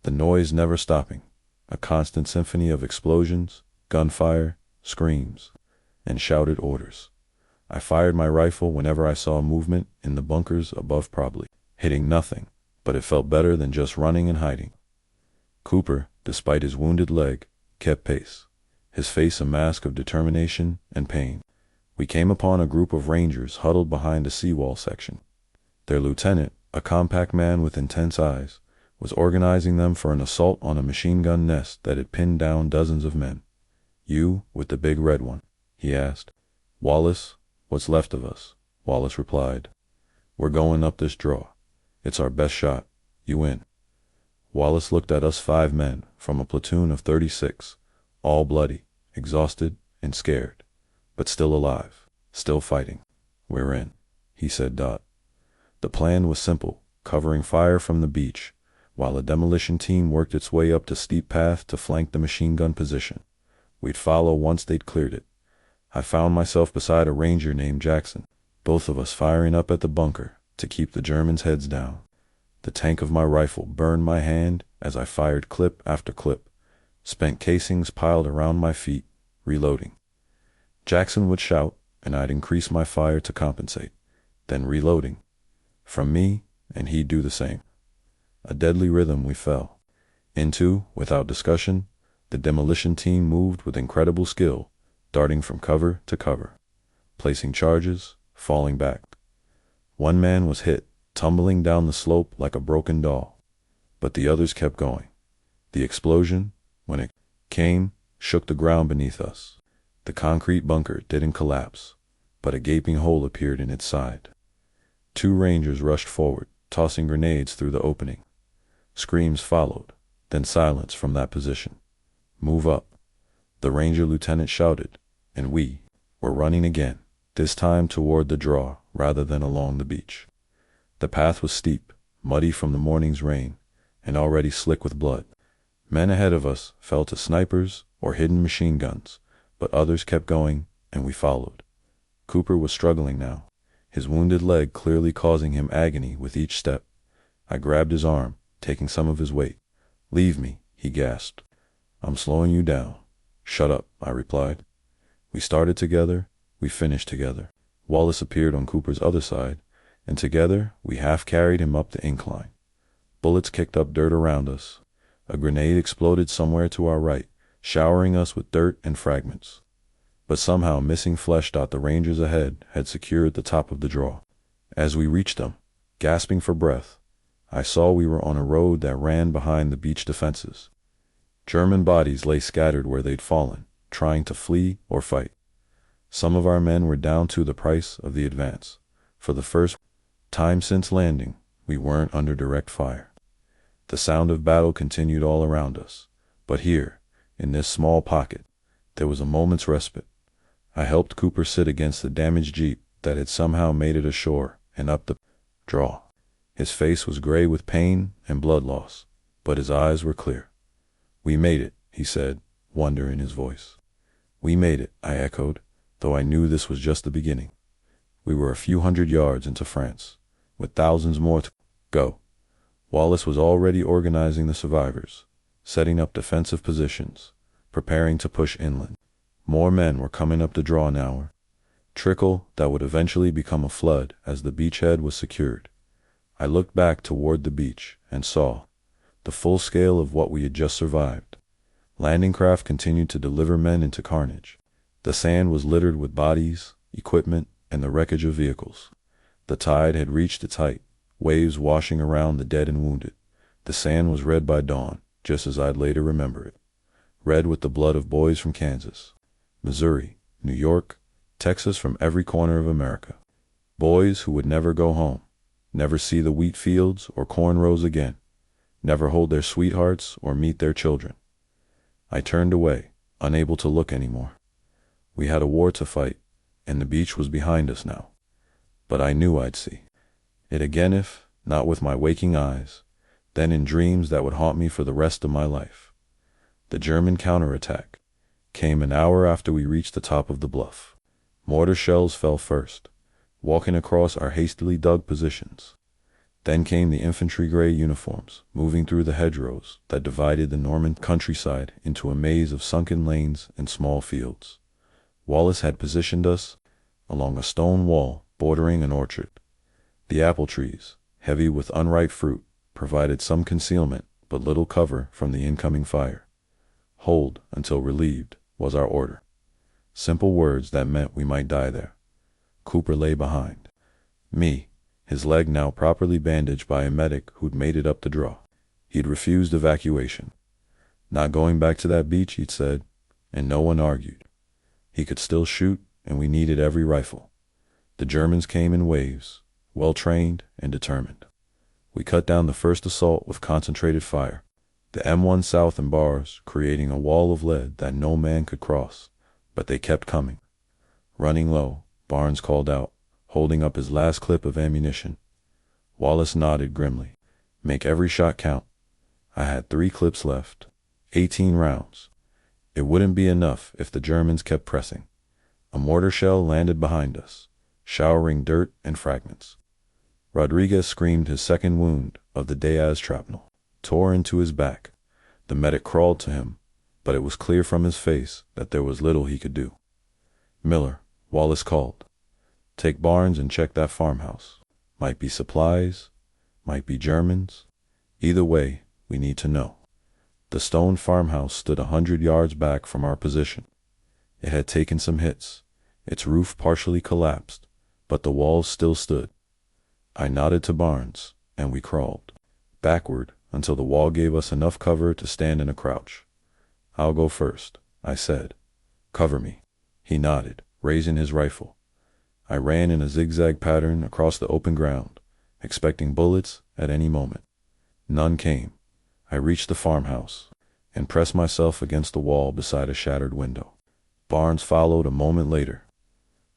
The noise never stopping, a constant symphony of explosions, gunfire, screams, and shouted orders. I fired my rifle whenever I saw movement in the bunkers above, probably hitting nothing, but it felt better than just running and hiding. Cooper, despite his wounded leg, kept pace, his face a mask of determination and pain. We came upon a group of Rangers huddled behind a seawall section. Their lieutenant, a compact man with intense eyes, was organizing them for an assault on a machine gun nest that had pinned down dozens of men. "You with the big red one?" he asked. "Wallace, what's left of us," Wallace replied. "We're going up this draw. It's our best shot. You win." Wallace looked at us 5 men from a platoon of 36, all bloody, exhausted, and scared, but still alive, still fighting. "We're in," he said. The plan was simple, covering fire from the beach, while a demolition team worked its way up the steep path to flank the machine gun position. We'd follow once they'd cleared it. I found myself beside a ranger named Jackson, both of us firing up at the bunker to keep the Germans' heads down. The tank of my rifle burned my hand as I fired clip after clip, spent casings piled around my feet, reloading. Jackson would shout, and I'd increase my fire to compensate, then reloading. From me, and he'd do the same. A deadly rhythm we fell into, without discussion. The demolition team moved with incredible skill, darting from cover to cover, placing charges, falling back. One man was hit, tumbling down the slope like a broken doll, but the others kept going. The explosion, when it came, shook the ground beneath us. The concrete bunker didn't collapse, but a gaping hole appeared in its side. 2 Rangers rushed forward, tossing grenades through the opening. Screams followed, then silence from that position. "Move up," the Ranger lieutenant shouted, and we were running again, this time toward the draw rather than along the beach. The path was steep, muddy from the morning's rain, and already slick with blood. Men ahead of us fell to snipers or hidden machine guns, but others kept going, and we followed. Cooper was struggling now, his wounded leg clearly causing him agony with each step. I grabbed his arm, taking some of his weight. "Leave me," he gasped. "I'm slowing you down." "Shut up," I replied. We started together, we finished together. Wallace appeared on Cooper's other side, and together we half carried him up the incline. Bullets kicked up dirt around us. A grenade exploded somewhere to our right, showering us with dirt and fragments. But somehow missing flesh. The Rangers ahead had secured the top of the draw. As we reached them, gasping for breath, I saw we were on a road that ran behind the beach defenses. German bodies lay scattered where they'd fallen, trying to flee or fight. Some of our men were down to the price of the advance. For the first time since landing, we weren't under direct fire. The sound of battle continued all around us, but here, in this small pocket, there was a moment's respite. I helped Cooper sit against the damaged jeep that had somehow made it ashore and up the draw. His face was gray with pain and blood loss, but his eyes were clear. "We made it," he said, wonder in his voice. "We made it," I echoed, though I knew this was just the beginning. We were a few hundred yards into France, with thousands more to go. Wallace was already organizing the survivors, setting up defensive positions, preparing to push inland. More men were coming up the draw now, trickle that would eventually become a flood as the beachhead was secured. I looked back toward the beach and saw the full scale of what we had just survived. Landing craft continued to deliver men into carnage. The sand was littered with bodies, equipment, and the wreckage of vehicles. The tide had reached its height, waves washing around the dead and wounded. The sand was red by dawn, just as I'd later remember it. Red with the blood of boys from Kansas, Missouri, New York, Texas, from every corner of America. Boys who would never go home, never see the wheat fields or corn rows again, never hold their sweethearts or meet their children. I turned away, unable to look anymore. We had a war to fight, and the beach was behind us now. But I knew I'd see it again, if not with my waking eyes, then in dreams that would haunt me for the rest of my life. The German counterattack came an hour after we reached the top of the bluff. Mortar shells fell first, walking across our hastily dug positions. Then came the infantry gray uniforms, moving through the hedgerows that divided the Normandy countryside into a maze of sunken lanes and small fields. Wallace had positioned us along a stone wall bordering an orchard. The apple trees, heavy with unripe fruit, provided some concealment but little cover from the incoming fire. "Hold until relieved," was our order. Simple words that meant we might die there. Cooper lay behind me, his leg now properly bandaged by a medic who'd made it up the draw. He'd refused evacuation. Not going back to that beach, he'd said, and no one argued. He could still shoot, and we needed every rifle. The Germans came in waves, well-trained and determined. We cut down the first assault with concentrated fire, the M1 South and bars creating a wall of lead that no man could cross, but they kept coming. Running low, Barnes called out, holding up his last clip of ammunition. Wallace nodded grimly. "Make every shot count." I had 3 clips left, 18 rounds. It wouldn't be enough if the Germans kept pressing. A mortar shell landed behind us, showering dirt and fragments. Rodriguez screamed. His second wound of the day as shrapnel tore into his back. The medic crawled to him, but it was clear from his face that there was little he could do. "Miller," Wallace called. "Take Barnes and check that farmhouse. Might be supplies, might be Germans. Either way, we need to know." The stone farmhouse stood 100 yards back from our position. It had taken some hits. Its roof partially collapsed, but the walls still stood. I nodded to Barnes, and we crawled backward until the wall gave us enough cover to stand in a crouch. "I'll go first," I said. "Cover me." He nodded, raising his rifle. I ran in a zigzag pattern across the open ground, expecting bullets at any moment. None came. I reached the farmhouse and pressed myself against the wall beside a shattered window. Barnes followed a moment later.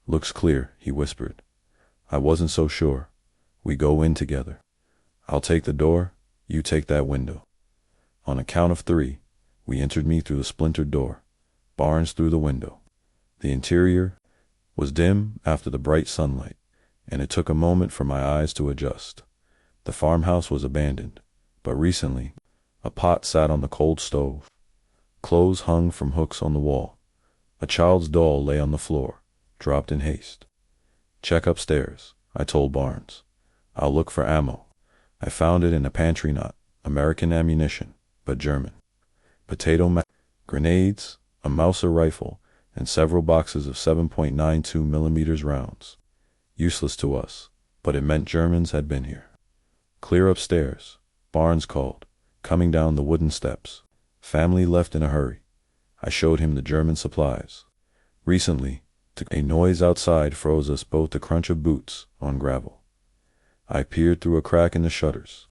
"Looks clear," he whispered. I wasn't so sure. "We go in together. I'll take the door, you take that window." On a count of 3, we entered me through the splintered door, Barnes through the window. The interior was dim after the bright sunlight, and it took a moment for my eyes to adjust. The farmhouse was abandoned, but recently a pot sat on the cold stove. Clothes hung from hooks on the wall. A child's doll lay on the floor, dropped in haste. "Check upstairs," I told Barnes. "I'll look for ammo." I found it in a pantry, not American ammunition, but German. Grenades, a Mauser rifle, and several boxes of 7.92 millimeters rounds. Useless to us, but it meant Germans had been here. "Clear upstairs," Barnes called, coming down the wooden steps. "Family left in a hurry." I showed him the German supplies. Recently, a noise outside froze us both, the crunch of boots on gravel. I peered through a crack in the shutters.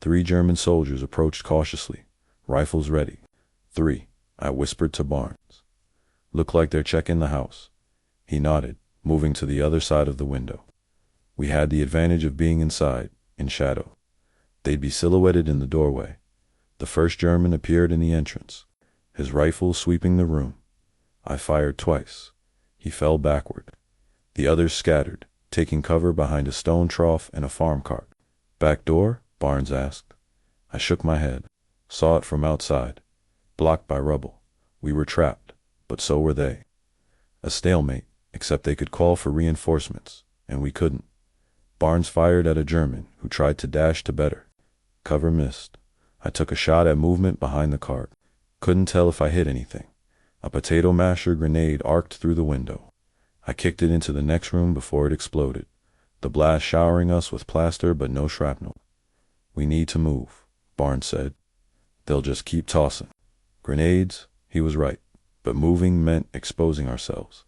3 German soldiers approached cautiously, rifles ready. 3, I whispered to Barnes. Look like they're checking the house. He nodded, moving to the other side of the window. We had the advantage of being inside, in shadow. They'd be silhouetted in the doorway. The first German appeared in the entrance, his rifle sweeping the room. I fired twice. He fell backward. The others scattered, taking cover behind a stone trough and a farm cart. Back door? Barnes asked. I shook my head. Saw it from outside. Blocked by rubble. We were trapped, but so were they. A stalemate, except they could call for reinforcements, and we couldn't. Barnes fired at a German who tried to dash to better. Cover missed. I took a shot at movement behind the cart. Couldn't tell if I hit anything. A potato masher grenade arced through the window. I kicked it into the next room before it exploded, the blast showering us with plaster but no shrapnel. We need to move, Barnes said. They'll just keep tossing. Grenades? He was right, but moving meant exposing ourselves.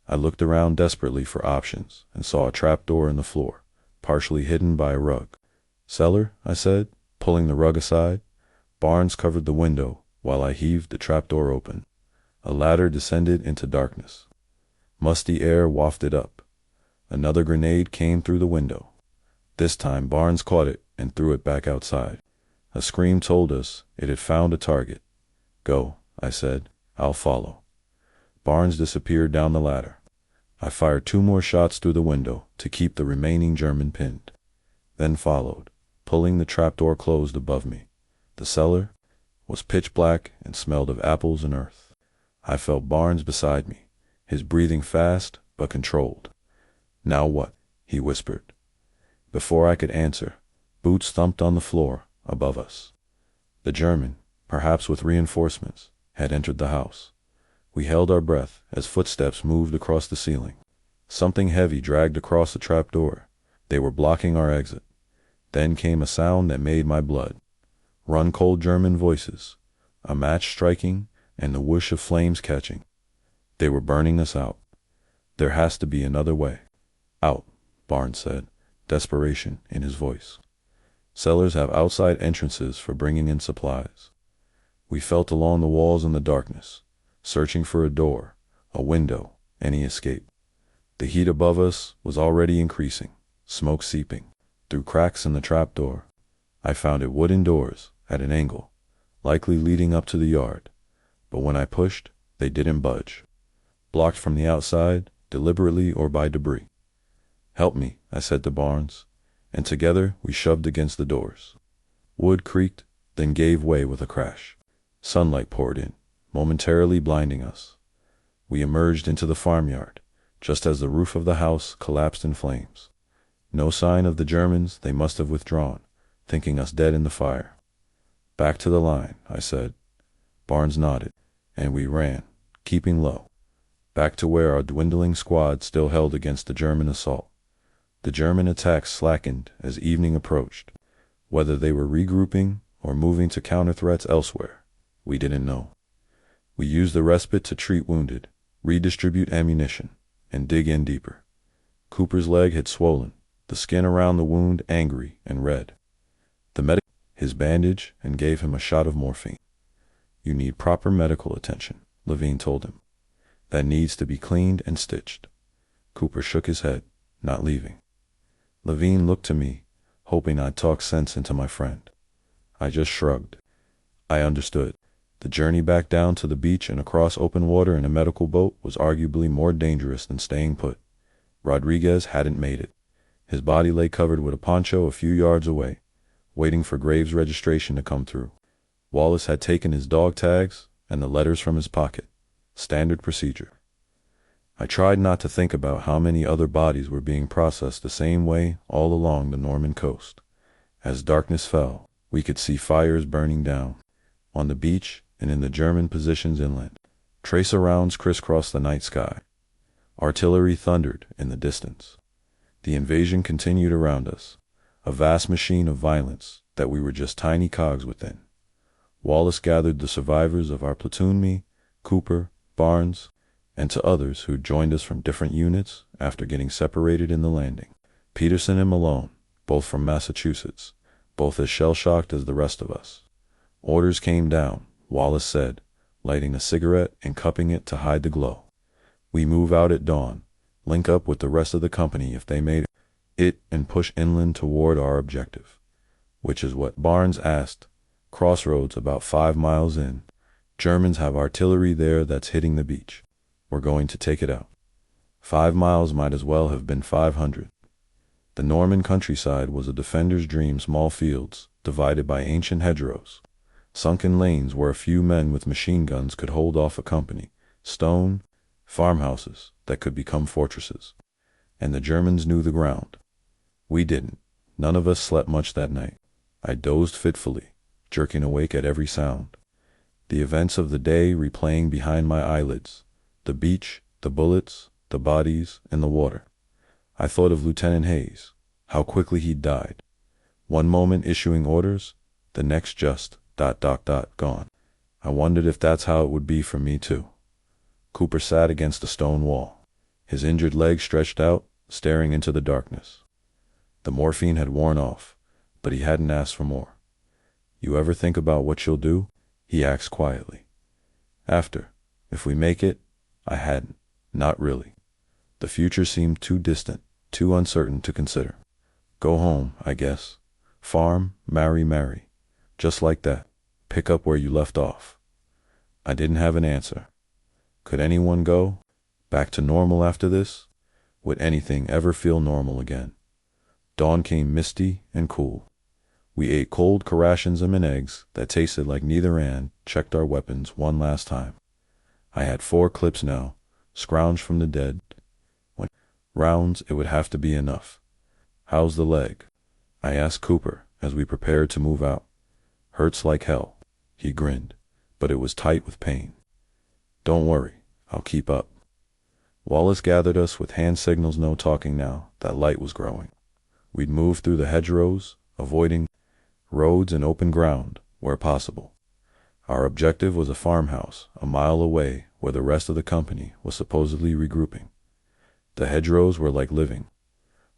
I looked around desperately for options and saw a trapdoor in the floor, partially hidden by a rug. Cellar? I said, pulling the rug aside. Barnes covered the window while I heaved the trapdoor open. A ladder descended into darkness. Musty air wafted up. Another grenade came through the window. This time Barnes caught it and threw it back outside. A scream told us it had found a target. Go, I said. I'll follow. Barnes disappeared down the ladder. I fired 2 more shots through the window to keep the remaining German pinned. Then followed, pulling the trapdoor closed above me. The cellar was pitch black and smelled of apples and earth. I felt Barnes beside me, his breathing fast but controlled. Now what? He whispered. Before I could answer, boots thumped on the floor above us. The German, perhaps with reinforcements, had entered the house. We held our breath as footsteps moved across the ceiling. Something heavy dragged across the trapdoor. They were blocking our exit. Then came a sound that made my blood. Run-cold German voices, a match striking, and the whoosh of flames catching. They were burning us out. There has to be another way. Out, Barnes said, desperation in his voice. Cellars have outside entrances for bringing in supplies. We felt along the walls in the darkness, searching for a door, a window, any escape. The heat above us was already increasing, smoke seeping. Through cracks in the trapdoor, I found it wooden doors at an angle, likely leading up to the yard. But when I pushed, they didn't budge. Blocked from the outside, deliberately or by debris. Help me, I said to Barnes, and together we shoved against the doors. Wood creaked, then gave way with a crash. Sunlight poured in, momentarily blinding us. We emerged into the farmyard, just as the roof of the house collapsed in flames. No sign of the Germans. They must have withdrawn, thinking us dead in the fire. Back to the line, I said. Barnes nodded, and we ran, keeping low, back to where our dwindling squad still held against the German assault. The German attacks slackened as evening approached. Whether they were regrouping or moving to counter threats elsewhere, we didn't know. We used the respite to treat wounded, redistribute ammunition, and dig in deeper. Cooper's leg had swollen, the skin around the wound angry and red. The medic his bandage and gave him a shot of morphine. You need proper medical attention, Levine told him. That needs to be cleaned and stitched. Cooper shook his head, not leaving. Levine looked to me, hoping I'd talk sense into my friend. I just shrugged. I understood. The journey back down to the beach and across open water in a medical boat was arguably more dangerous than staying put. Rodriguez hadn't made it. His body lay covered with a poncho a few yards away, waiting for Graves' registration to come through. Wallace had taken his dog tags and the letters from his pocket. Standard procedure. I tried not to think about how many other bodies were being processed the same way all along the Norman coast. As darkness fell, we could see fires burning down. On the beach and in the German positions inland, tracer rounds crisscrossed the night sky. Artillery thundered in the distance. The invasion continued around us, a vast machine of violence that we were just tiny cogs within. Wallace gathered the survivors of our platoon, me, Cooper, Barnes, and to others who joined us from different units after getting separated in the landing. Peterson and Malone, both from Massachusetts, both as shell-shocked as the rest of us. Orders came down, Wallace said, lighting a cigarette and cupping it to hide the glow. We move out at dawn, link up with the rest of the company if they made it, and push inland toward our objective. Which is what? Barnes asked. Crossroads about 5 miles in. Germans have artillery there that's hitting the beach. We're going to take it out. 5 miles might as well have been 500. The Norman countryside was a defender's dream, small fields, divided by ancient hedgerows. Sunken lanes where a few men with machine guns could hold off a company. Stone farmhouses that could become fortresses. And the Germans knew the ground. We didn't. None of us slept much that night. I dozed fitfully, jerking awake at every sound. The events of the day replaying behind my eyelids. The beach, the bullets, the bodies, and the water. I thought of Lieutenant Hayes, how quickly he'd died. One moment issuing orders, the next just ... gone. I wondered if that's how it would be for me too. Cooper sat against a stone wall, his injured leg stretched out, staring into the darkness. The morphine had worn off, but he hadn't asked for more. You ever think about what you'll do? He asked quietly. After, if we make it, I hadn't. Not really. The future seemed too distant, too uncertain to consider. Go home, I guess. Farm, marry. Just like that. Pick up where you left off. I didn't have an answer. Could anyone go back to normal after this? Would anything ever feel normal again? Dawn came misty and cool. We ate cold Karashinsm and eggs that tasted like neither, and checked our weapons one last time. I had 4 clips now, scrounged from the dead. When rounds, it would have to be enough. How's the leg? I asked Cooper as we prepared to move out. Hurts like hell, he grinned, but it was tight with pain. Don't worry, I'll keep up. Wallace gathered us with hand signals, no talking now that light was growing. We'd move through the hedgerows, avoiding roads and open ground where possible. Our objective was a farmhouse a mile away where the rest of the company was supposedly regrouping. The hedgerows were like living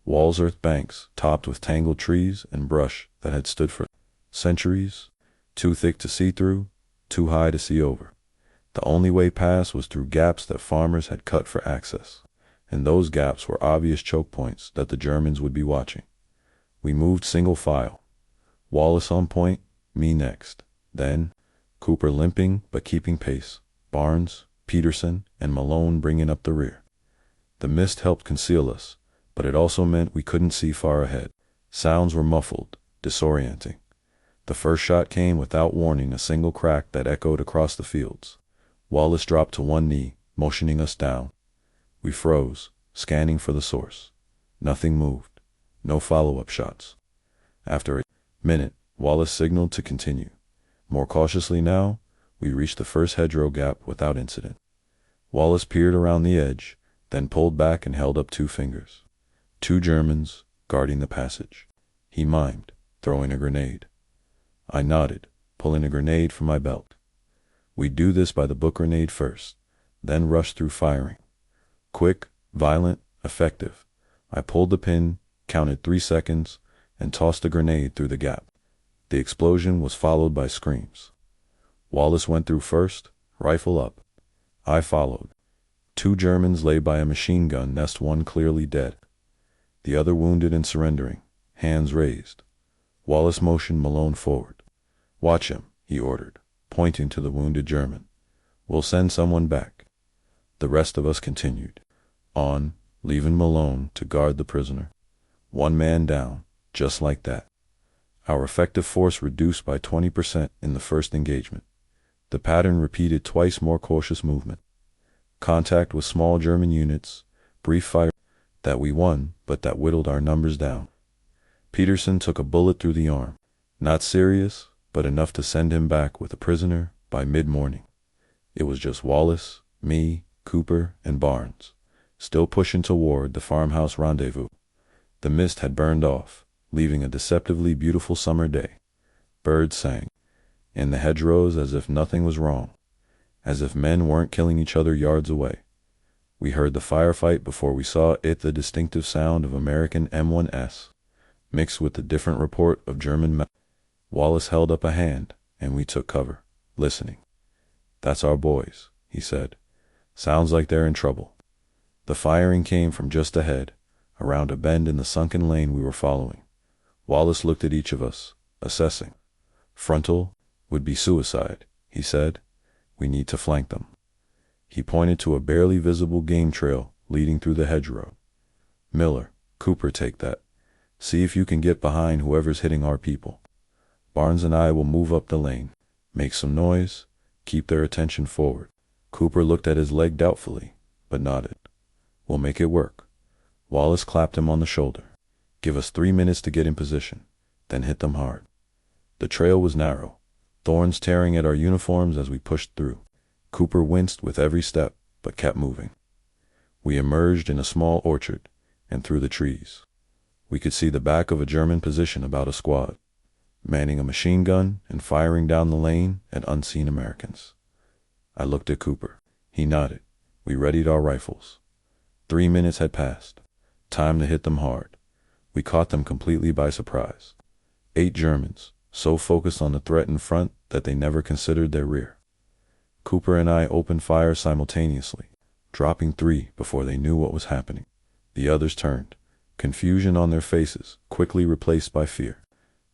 walls, earth banks topped with tangled trees and brush that had stood for centuries, too thick to see through, too high to see over. The only way past was through gaps that farmers had cut for access, and those gaps were obvious choke points that the Germans would be watching. We moved single file, Wallace on point, me next. Then, Cooper limping but keeping pace, Barnes, Peterson, and Malone bringing up the rear. The mist helped conceal us, but it also meant we couldn't see far ahead. Sounds were muffled, disorienting. The first shot came without warning, a single crack that echoed across the fields. Wallace dropped to one knee, motioning us down. We froze, scanning for the source. Nothing moved. No follow-up shots. After a minute, Wallace signaled to continue. More cautiously now, we reached the first hedgerow gap without incident. Wallace peered around the edge, then pulled back and held up 2 fingers. 2 Germans, guarding the passage. He mimed, throwing a grenade. I nodded, pulling a grenade from my belt. We'd do this by the book grenade first, then rush through firing. Quick, violent, effective. I pulled the pin, counted 3 seconds, and tossed the grenade through the gap. The explosion was followed by screams. Wallace went through first, rifle up. I followed. 2 Germans lay by a machine gun nest, one clearly dead. The other wounded and surrendering, hands raised. Wallace motioned Malone forward. Watch him, he ordered, pointing to the wounded German. We'll send someone back. The rest of us continued on, leaving Malone to guard the prisoner. 1 man down, just like that. Our effective force reduced by 20% in the first engagement. The pattern repeated twice, more cautious movement. Contact with small German units, brief fire that we won, but that whittled our numbers down. Peterson took a bullet through the arm. Not serious, but enough to send him back with a prisoner by mid-morning. It was just Wallace, me, Cooper, and Barnes, still pushing toward the farmhouse rendezvous. The mist had burned off, leaving a deceptively beautiful summer day. Birds sang in the hedgerows as if nothing was wrong, as if men weren't killing each other yards away. We heard the firefight before we saw it, the distinctive sound of American M1s, mixed with the different report of German men. Wallace held up a hand, and we took cover, listening. "That's our boys," he said. "Sounds like they're in trouble." The firing came from just ahead, around a bend in the sunken lane we were following. Wallace looked at each of us, assessing. "Frontal would be suicide," he said. "We need to flank them." He pointed to a barely visible game trail leading through the hedgerow. "Miller, Cooper, take that. See if you can get behind whoever's hitting our people. Barnes and I will move up the lane. Make some noise, keep their attention forward." Cooper looked at his leg doubtfully, but nodded. "We'll make it work." Wallace clapped him on the shoulder. "Give us 3 minutes to get in position, then hit them hard." The trail was narrow, thorns tearing at our uniforms as we pushed through. Cooper winced with every step, but kept moving. We emerged in a small orchard, and through the trees. We could see the back of a German position, about a squad, manning a machine gun and firing down the lane at unseen Americans. I looked at Cooper. He nodded. We readied our rifles. 3 minutes had passed. Time to hit them hard. We caught them completely by surprise. 8 Germans, so focused on the threat in front that they never considered their rear. Cooper and I opened fire simultaneously, dropping 3 before they knew what was happening. The others turned, confusion on their faces, quickly replaced by fear.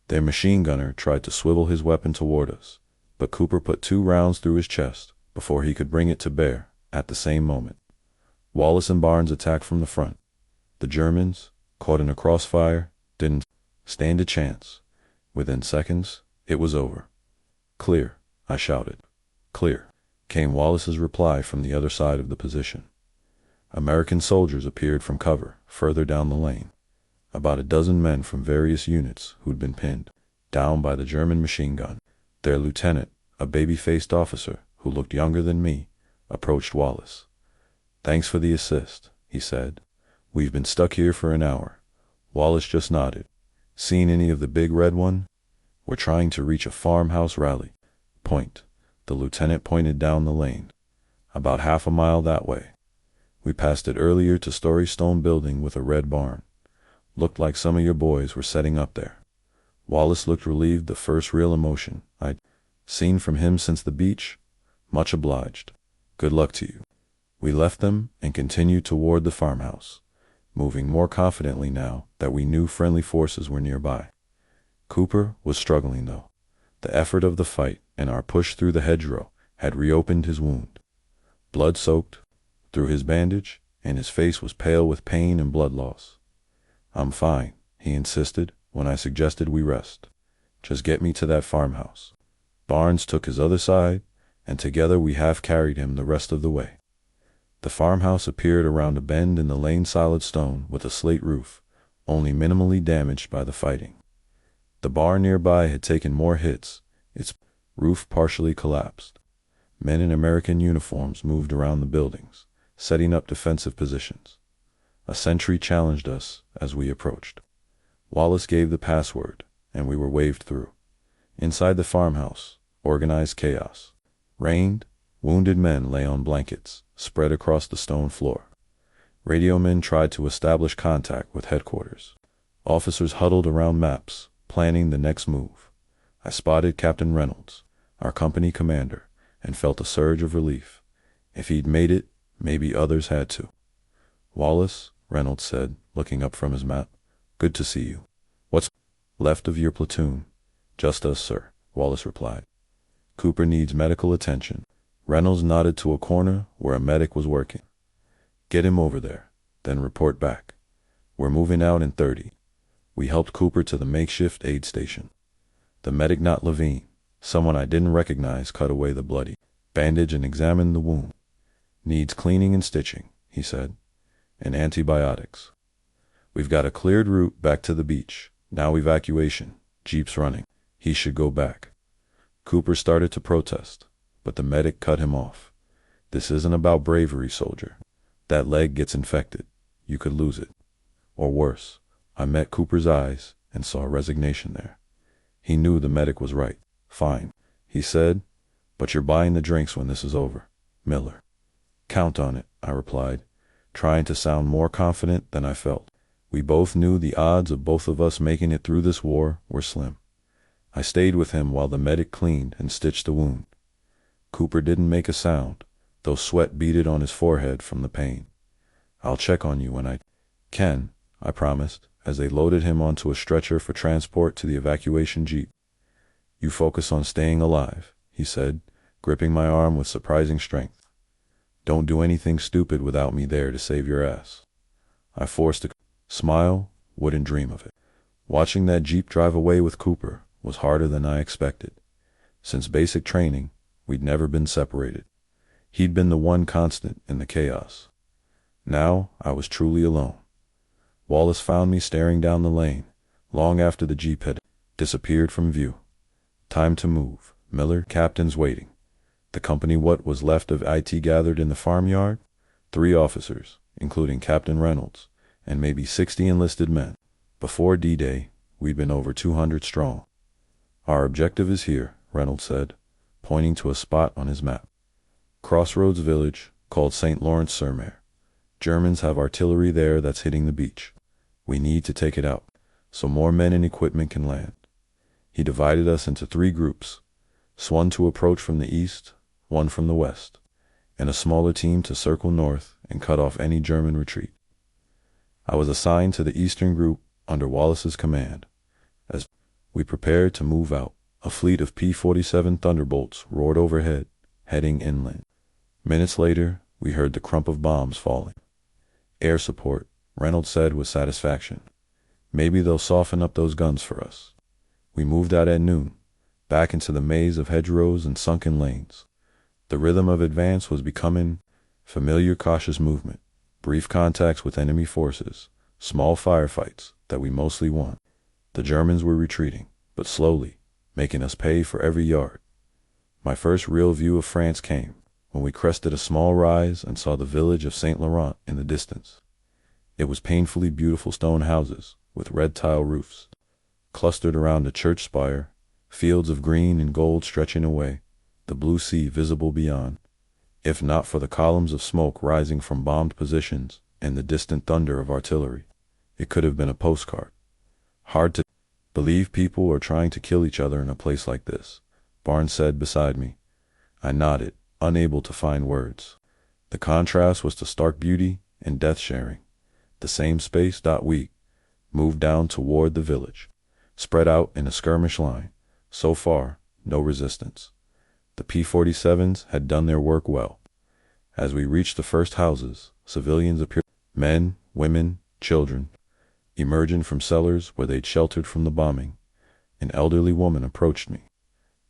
Their machine gunner tried to swivel his weapon toward us, but Cooper put 2 rounds through his chest before he could bring it to bear at the same moment. Wallace and Barnes attacked from the front. The Germans, caught in a crossfire, didn't stand a chance. Within seconds, it was over. "Clear," I shouted. "Clear," came Wallace's reply from the other side of the position. American soldiers appeared from cover further down the lane. About a dozen men from various units who'd been pinned down by the German machine gun. Their lieutenant, a baby-faced officer who looked younger than me, approached Wallace. "Thanks for the assist," he said. "We've been stuck here for an hour." Wallace just nodded. "Seen any of the big red one?" "We're trying to reach a farmhouse rally." "Point." The lieutenant pointed down the lane. "About half a mile that way. We passed it earlier, 2-story stone building with a red barn. Looked like some of your boys were setting up there." Wallace looked relieved, the first real emotion I'd seen from him since the beach. "Much obliged. Good luck to you." We left them and continued toward the farmhouse, moving more confidently now that we knew friendly forces were nearby. Cooper was struggling though. The effort of the fight and our push through the hedgerow had reopened his wound. Blood soaked through his bandage, and his face was pale with pain and blood loss. "I'm fine," he insisted when I suggested we rest. "Just get me to that farmhouse." Barnes took his other side, and together we half carried him the rest of the way. The farmhouse appeared around a bend in the lane, solid stone with a slate roof, only minimally damaged by the fighting. The barn nearby had taken more hits, its roof partially collapsed. Men in American uniforms moved around the buildings, setting up defensive positions. A sentry challenged us as we approached. Wallace gave the password, and we were waved through. Inside the farmhouse, organized chaos reigned. Wounded men lay on blankets, spread across the stone floor. Radio men tried to establish contact with headquarters. Officers huddled around maps, planning the next move. I spotted Captain Reynolds, our company commander, and felt a surge of relief. If he'd made it, maybe others had to. "Wallace," Reynolds said, looking up from his map. "Good to see you. What's left of your platoon?" "Just us, sir," Wallace replied. "Cooper needs medical attention." Reynolds nodded to a corner where a medic was working. "Get him over there, then report back. We're moving out in 30. We helped Cooper to the makeshift aid station. The medic, not Levine, someone I didn't recognize, cut away the bloody bandage and examined the wound. "Needs cleaning and stitching," he said, "and antibiotics. We've got a cleared route back to the beach. Now evacuation. Jeep's running. He should go back." Cooper started to protest, but the medic cut him off. "This isn't about bravery, soldier. That leg gets infected. You could lose it. Or worse." I met Cooper's eyes and saw resignation there. He knew the medic was right. "Fine," he said, "but you're buying the drinks when this is over, Miller." "Count on it," I replied, trying to sound more confident than I felt. We both knew the odds of both of us making it through this war were slim. I stayed with him while the medic cleaned and stitched the wound. Cooper didn't make a sound, though sweat beaded on his forehead from the pain. "I'll check on you when I can," I promised, as they loaded him onto a stretcher for transport to the evacuation jeep. "You focus on staying alive," he said, gripping my arm with surprising strength. "Don't do anything stupid without me there to save your ass." I forced a smile, wouldn't dream of it. Watching that jeep drive away with Cooper was harder than I expected. Since basic training, we'd never been separated. He'd been the one constant in the chaos. Now I was truly alone. Wallace found me staring down the lane, long after the jeep had disappeared from view. "Time to move, Miller. Captain's waiting." The company, what was left of IT, gathered in the farmyard. 3 officers, including Captain Reynolds, and maybe 60 enlisted men. Before D-Day, we'd been over 200 strong. "Our objective is here," Reynolds said, pointing to a spot on his map. "Crossroads village, called St. Lawrence-sur-Mer. Germans have artillery there that's hitting the beach. We need to take it out, so more men and equipment can land." He divided us into 3 groups, one to approach from the east, one from the west, and a smaller team to circle north and cut off any German retreat. I was assigned to the eastern group under Wallace's command. As we prepared to move out, a fleet of P-47 Thunderbolts roared overhead, heading inland. Minutes later, we heard the crump of bombs falling. "Air support," Reynolds said with satisfaction. "Maybe they'll soften up those guns for us." We moved out at noon, back into the maze of hedgerows and sunken lanes. The rhythm of advance was becoming familiar, cautious movement, brief contacts with enemy forces, small firefights that we mostly won. The Germans were retreating, but slowly, making us pay for every yard. My first real view of France came when we crested a small rise and saw the village of St. Laurent in the distance. It was painfully beautiful stone houses with red tile roofs, clustered around a church spire, fields of green and gold stretching away, the blue sea visible beyond. If not for the columns of smoke rising from bombed positions and the distant thunder of artillery, it could have been a postcard. "Hard to believe people are trying to kill each other in a place like this," Barnes said beside me. I nodded, unable to find words. The contrast was to stark beauty and death sharing. The same space. We moved down toward the village, spread out in a skirmish line. So far, no resistance. The P-47s had done their work well. As we reached the first houses, civilians appeared, men, women, children, emerging from cellars where they'd sheltered from the bombing. An elderly woman approached me,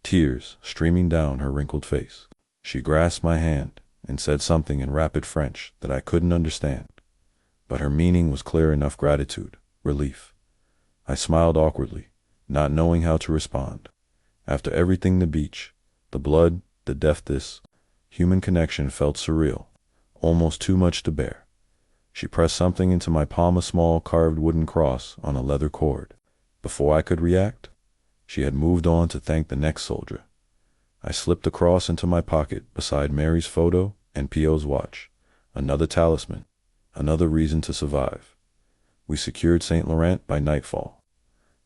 tears streaming down her wrinkled face. She grasped my hand and said something in rapid French that I couldn't understand, but her meaning was clear enough: gratitude, relief. I smiled awkwardly, not knowing how to respond. After everything, the beach, the blood, the death, this human connection felt surreal, almost too much to bear. She pressed something into my palm, a small carved wooden cross on a leather cord. Before I could react, she had moved on to thank the next soldier. I slipped the cross into my pocket beside Mary's photo and P.O.'s watch. Another talisman, another reason to survive. We secured St. Laurent by nightfall.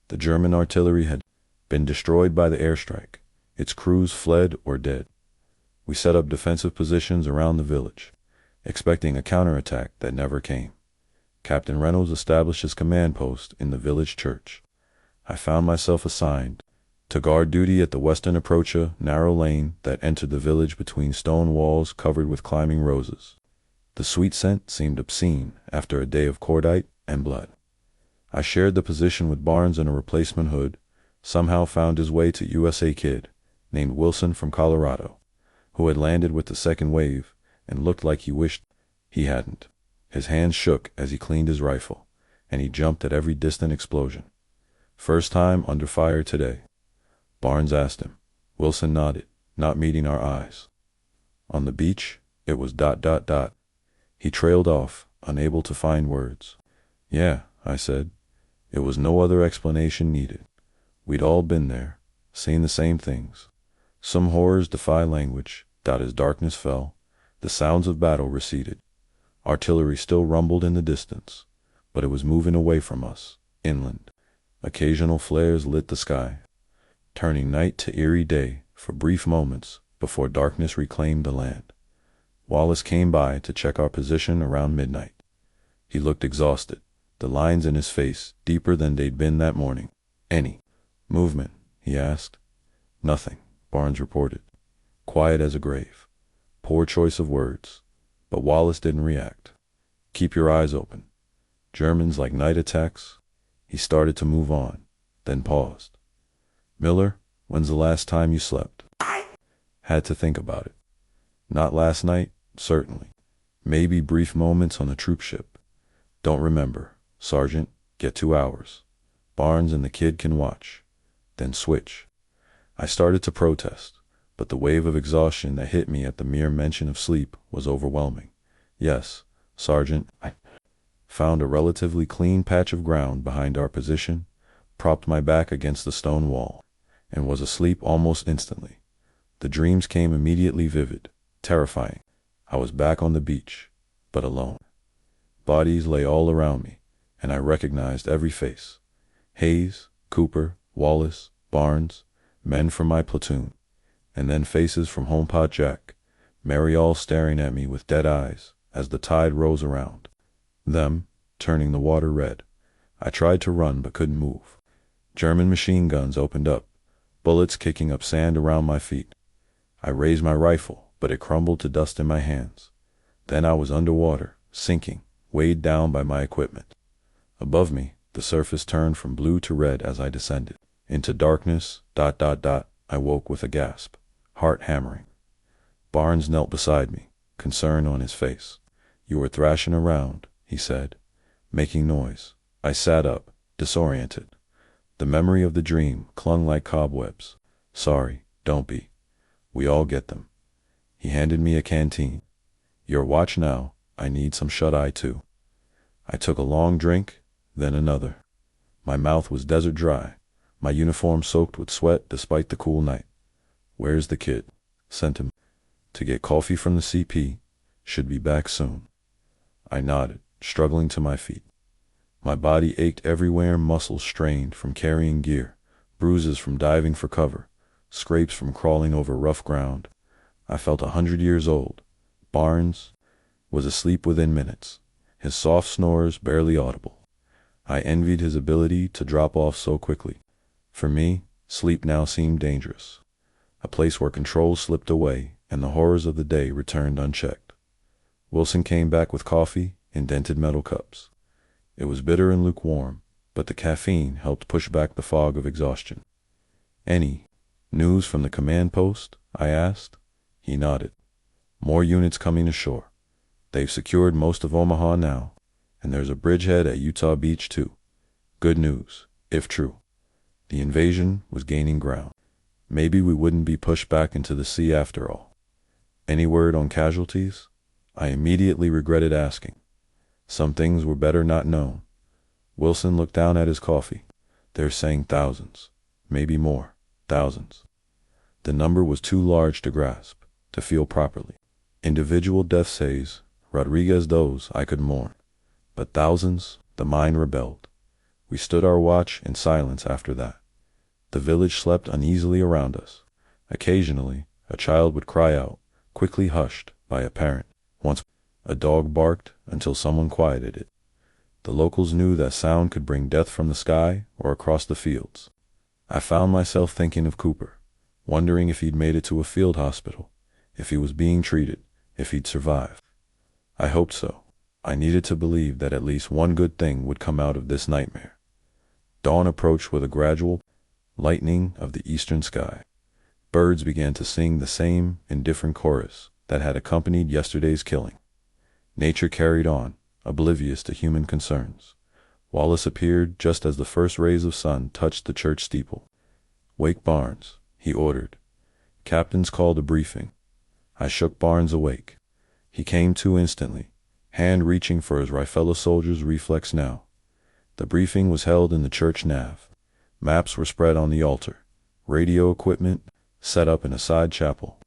The German artillery had been destroyed by the airstrike. Its crews fled or dead. We set up defensive positions around the village, expecting a counterattack that never came. Captain Reynolds established his command post in the village church. I found myself assigned to guard duty at the western approach, a narrow lane that entered the village between stone walls covered with climbing roses. The sweet scent seemed obscene after a day of cordite and blood. I shared the position with Barnes in a replacement hood, somehow found his way to USA Kid, named Wilson from Colorado, who had landed with the second wave and looked like he wished he hadn't. His hands shook as he cleaned his rifle, and he jumped at every distant explosion. "First time under fire today?" Barnes asked him. Wilson nodded, not meeting our eyes. "On the beach, it was ... He trailed off, unable to find words. "Yeah," I said. It was no other explanation needed. We'd all been there, seen the same things. Some horrors defy language. As darkness fell, the sounds of battle receded. Artillery still rumbled in the distance, but it was moving away from us, inland. Occasional flares lit the sky, turning night to eerie day for brief moments before darkness reclaimed the land. Wallace came by to check our position around midnight. He looked exhausted, the lines in his face deeper than they'd been that morning. "Any movement?" he asked. "Nothing," Barnes reported. Quiet as a grave. Poor choice of words, but Wallace didn't react. "Keep your eyes open. Germans like night attacks." He started to move on, then paused. "Miller, when's the last time you slept?" Had to think about it. Not last night, certainly. Maybe brief moments on a troop ship. "Don't remember. Sergeant, get 2 hours. Barnes and the kid can watch. Then switch." I started to protest, but the wave of exhaustion that hit me at the mere mention of sleep was overwhelming. "Yes, Sergeant." I found a relatively clean patch of ground behind our position, propped my back against the stone wall, and was asleep almost instantly. The dreams came immediately vivid, terrifying. I was back on the beach, but alone. Bodies lay all around me, and I recognized every face. Hayes, Cooper, Wallace, Barnes, men from my platoon, and then faces from Homepot Jack, Mary all staring at me with dead eyes as the tide rose around them, turning the water red. I tried to run but couldn't move. German machine guns opened up, bullets kicking up sand around my feet. I raised my rifle, but it crumbled to dust in my hands. Then I was underwater, sinking, weighed down by my equipment. Above me, the surface turned from blue to red as I descended. Into darkness, ... I woke with a gasp, heart hammering. Barnes knelt beside me, concern on his face. "You were thrashing around," he said, making noise. I sat up, disoriented. The memory of the dream clung like cobwebs. "Sorry, don't be. We all get them." He handed me a canteen. "Your watch now. I need some shut-eye too." I took a long drink, then another. My mouth was desert dry, my uniform soaked with sweat despite the cool night. "Where's the kid?" "Sent him to get coffee from the CP. Should be back soon." I nodded, struggling to my feet. My body ached everywhere, muscles strained from carrying gear, bruises from diving for cover, scrapes from crawling over rough ground. I felt 100 years old. Barnes was asleep within minutes, his soft snores barely audible. I envied his ability to drop off so quickly. For me, sleep now seemed dangerous, a place where control slipped away and the horrors of the day returned unchecked. Wilson came back with coffee in dented metal cups. It was bitter and lukewarm, but the caffeine helped push back the fog of exhaustion. "Any news from the command post?" I asked. He nodded. "More units coming ashore. They've secured most of Omaha now, and there's a bridgehead at Utah Beach too. Good news, if true. The invasion was gaining ground. Maybe we wouldn't be pushed back into the sea after all." "Any word on casualties?" I immediately regretted asking. Some things were better not known. Wilson looked down at his coffee. "They're saying thousands, maybe more, thousands." The number was too large to grasp, to feel properly. Individual death says, Rodriguez those I could mourn. But thousands, the mind rebelled. We stood our watch in silence after that. The village slept uneasily around us. Occasionally, a child would cry out, quickly hushed by a parent. Once, a dog barked until someone quieted it. The locals knew that sound could bring death from the sky or across the fields. I found myself thinking of Cooper, wondering if he'd made it to a field hospital, if he was being treated, if he'd survived. I hoped so. I needed to believe that at least one good thing would come out of this nightmare. Dawn approached with a gradual lightening of the eastern sky. Birds began to sing the same indifferent chorus that had accompanied yesterday's killing. Nature carried on, oblivious to human concerns. Wallace appeared just as the first rays of sun touched the church steeple. "Wake Barnes," he ordered. "Captain's called a briefing." I shook Barnes awake. He came to instantly, hand reaching for his fellow soldier's reflex now. The briefing was held in the church nave. Maps were spread on the altar, radio equipment set up in a side chapel.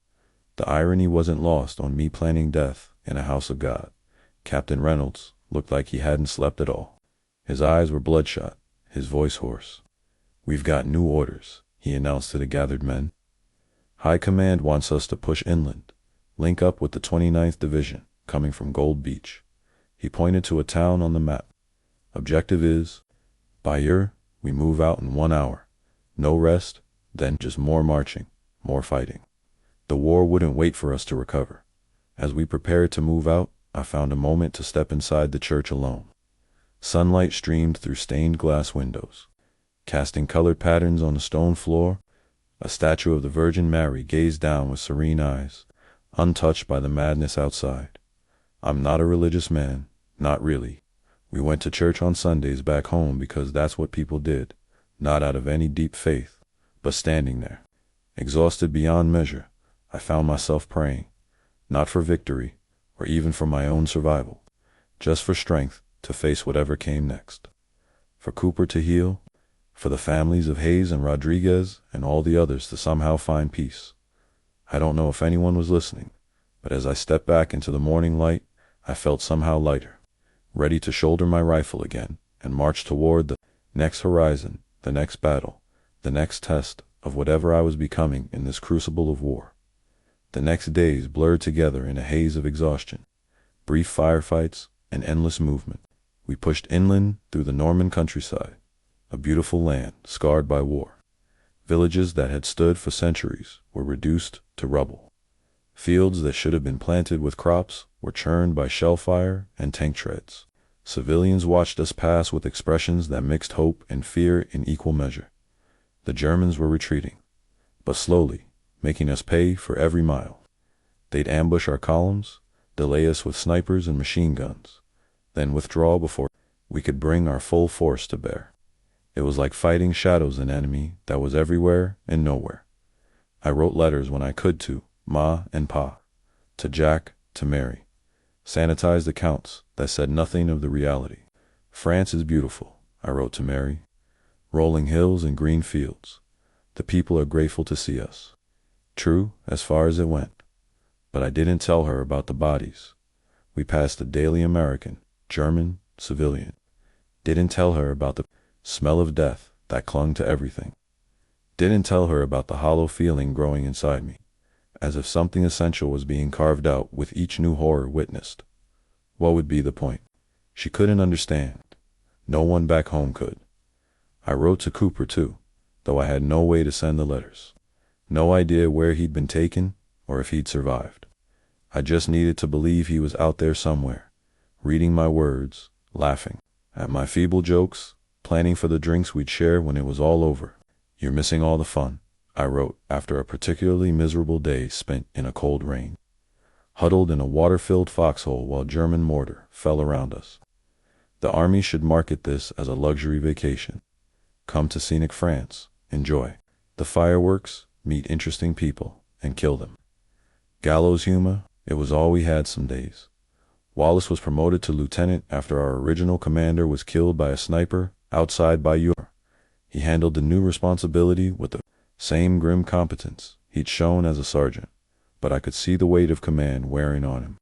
The irony wasn't lost on me planning death in a house of God. Captain Reynolds looked like he hadn't slept at all. His eyes were bloodshot, his voice hoarse. "We've got new orders," he announced to the gathered men. "High Command wants us to push inland, link up with the 29th Division, coming from Gold Beach." He pointed to a town on the map. "Objective is, Bayeux, we move out in 1 hour. No rest, then just more marching, more fighting." The war wouldn't wait for us to recover. As we prepared to move out, I found a moment to step inside the church alone. Sunlight streamed through stained glass windows, casting colored patterns on the stone floor. A statue of the Virgin Mary gazed down with serene eyes, untouched by the madness outside. I'm not a religious man, not really. We went to church on Sundays back home because that's what people did, not out of any deep faith. But standing there, exhausted beyond measure, I found myself praying, not for victory, or even for my own survival, just for strength to face whatever came next. For Cooper to heal, for the families of Hayes and Rodriguez and all the others to somehow find peace. I don't know if anyone was listening, but as I stepped back into the morning light, I felt somehow lighter, ready to shoulder my rifle again and march toward the next horizon, the next battle, the next test of whatever I was becoming in this crucible of war. The next days blurred together in a haze of exhaustion, brief firefights, and endless movement. We pushed inland through the Norman countryside, a beautiful land scarred by war. Villages that had stood for centuries were reduced to rubble. Fields that should have been planted with crops were churned by shell fire and tank treads. Civilians watched us pass with expressions that mixed hope and fear in equal measure. The Germans were retreating, but slowly, making us pay for every mile. They'd ambush our columns, delay us with snipers and machine guns, then withdraw before we could bring our full force to bear. It was like fighting shadows, an enemy that was everywhere and nowhere. I wrote letters when I could to Ma and Pa, to Jack, to Mary. Sanitized accounts that said nothing of the reality. "France is beautiful," I wrote to Mary. "Rolling hills and green fields. The people are grateful to see us." True, as far as it went. But I didn't tell her about the bodies. We passed the daily American, German, civilian. Didn't tell her about the smell of death that clung to everything. Didn't tell her about the hollow feeling growing inside me, as if something essential was being carved out with each new horror witnessed. What would be the point? She couldn't understand. No one back home could. I wrote to Cooper too, though I had no way to send the letters. No idea where he'd been taken or if he'd survived. I just needed to believe he was out there somewhere, reading my words, laughing at my feeble jokes, planning for the drinks we'd share when it was all over. "You're missing all the fun," I wrote after a particularly miserable day spent in a cold rain, huddled in a water-filled foxhole while German mortar fell around us. The army should market this as a luxury vacation. Come to scenic France, enjoy the fireworks, meet interesting people, and kill them. Gallows humor, it was all we had some days. Wallace was promoted to lieutenant after our original commander was killed by a sniper outside Bayeux. He handled the new responsibility with the same grim competence he'd shown as a sergeant, but I could see the weight of command wearing on him.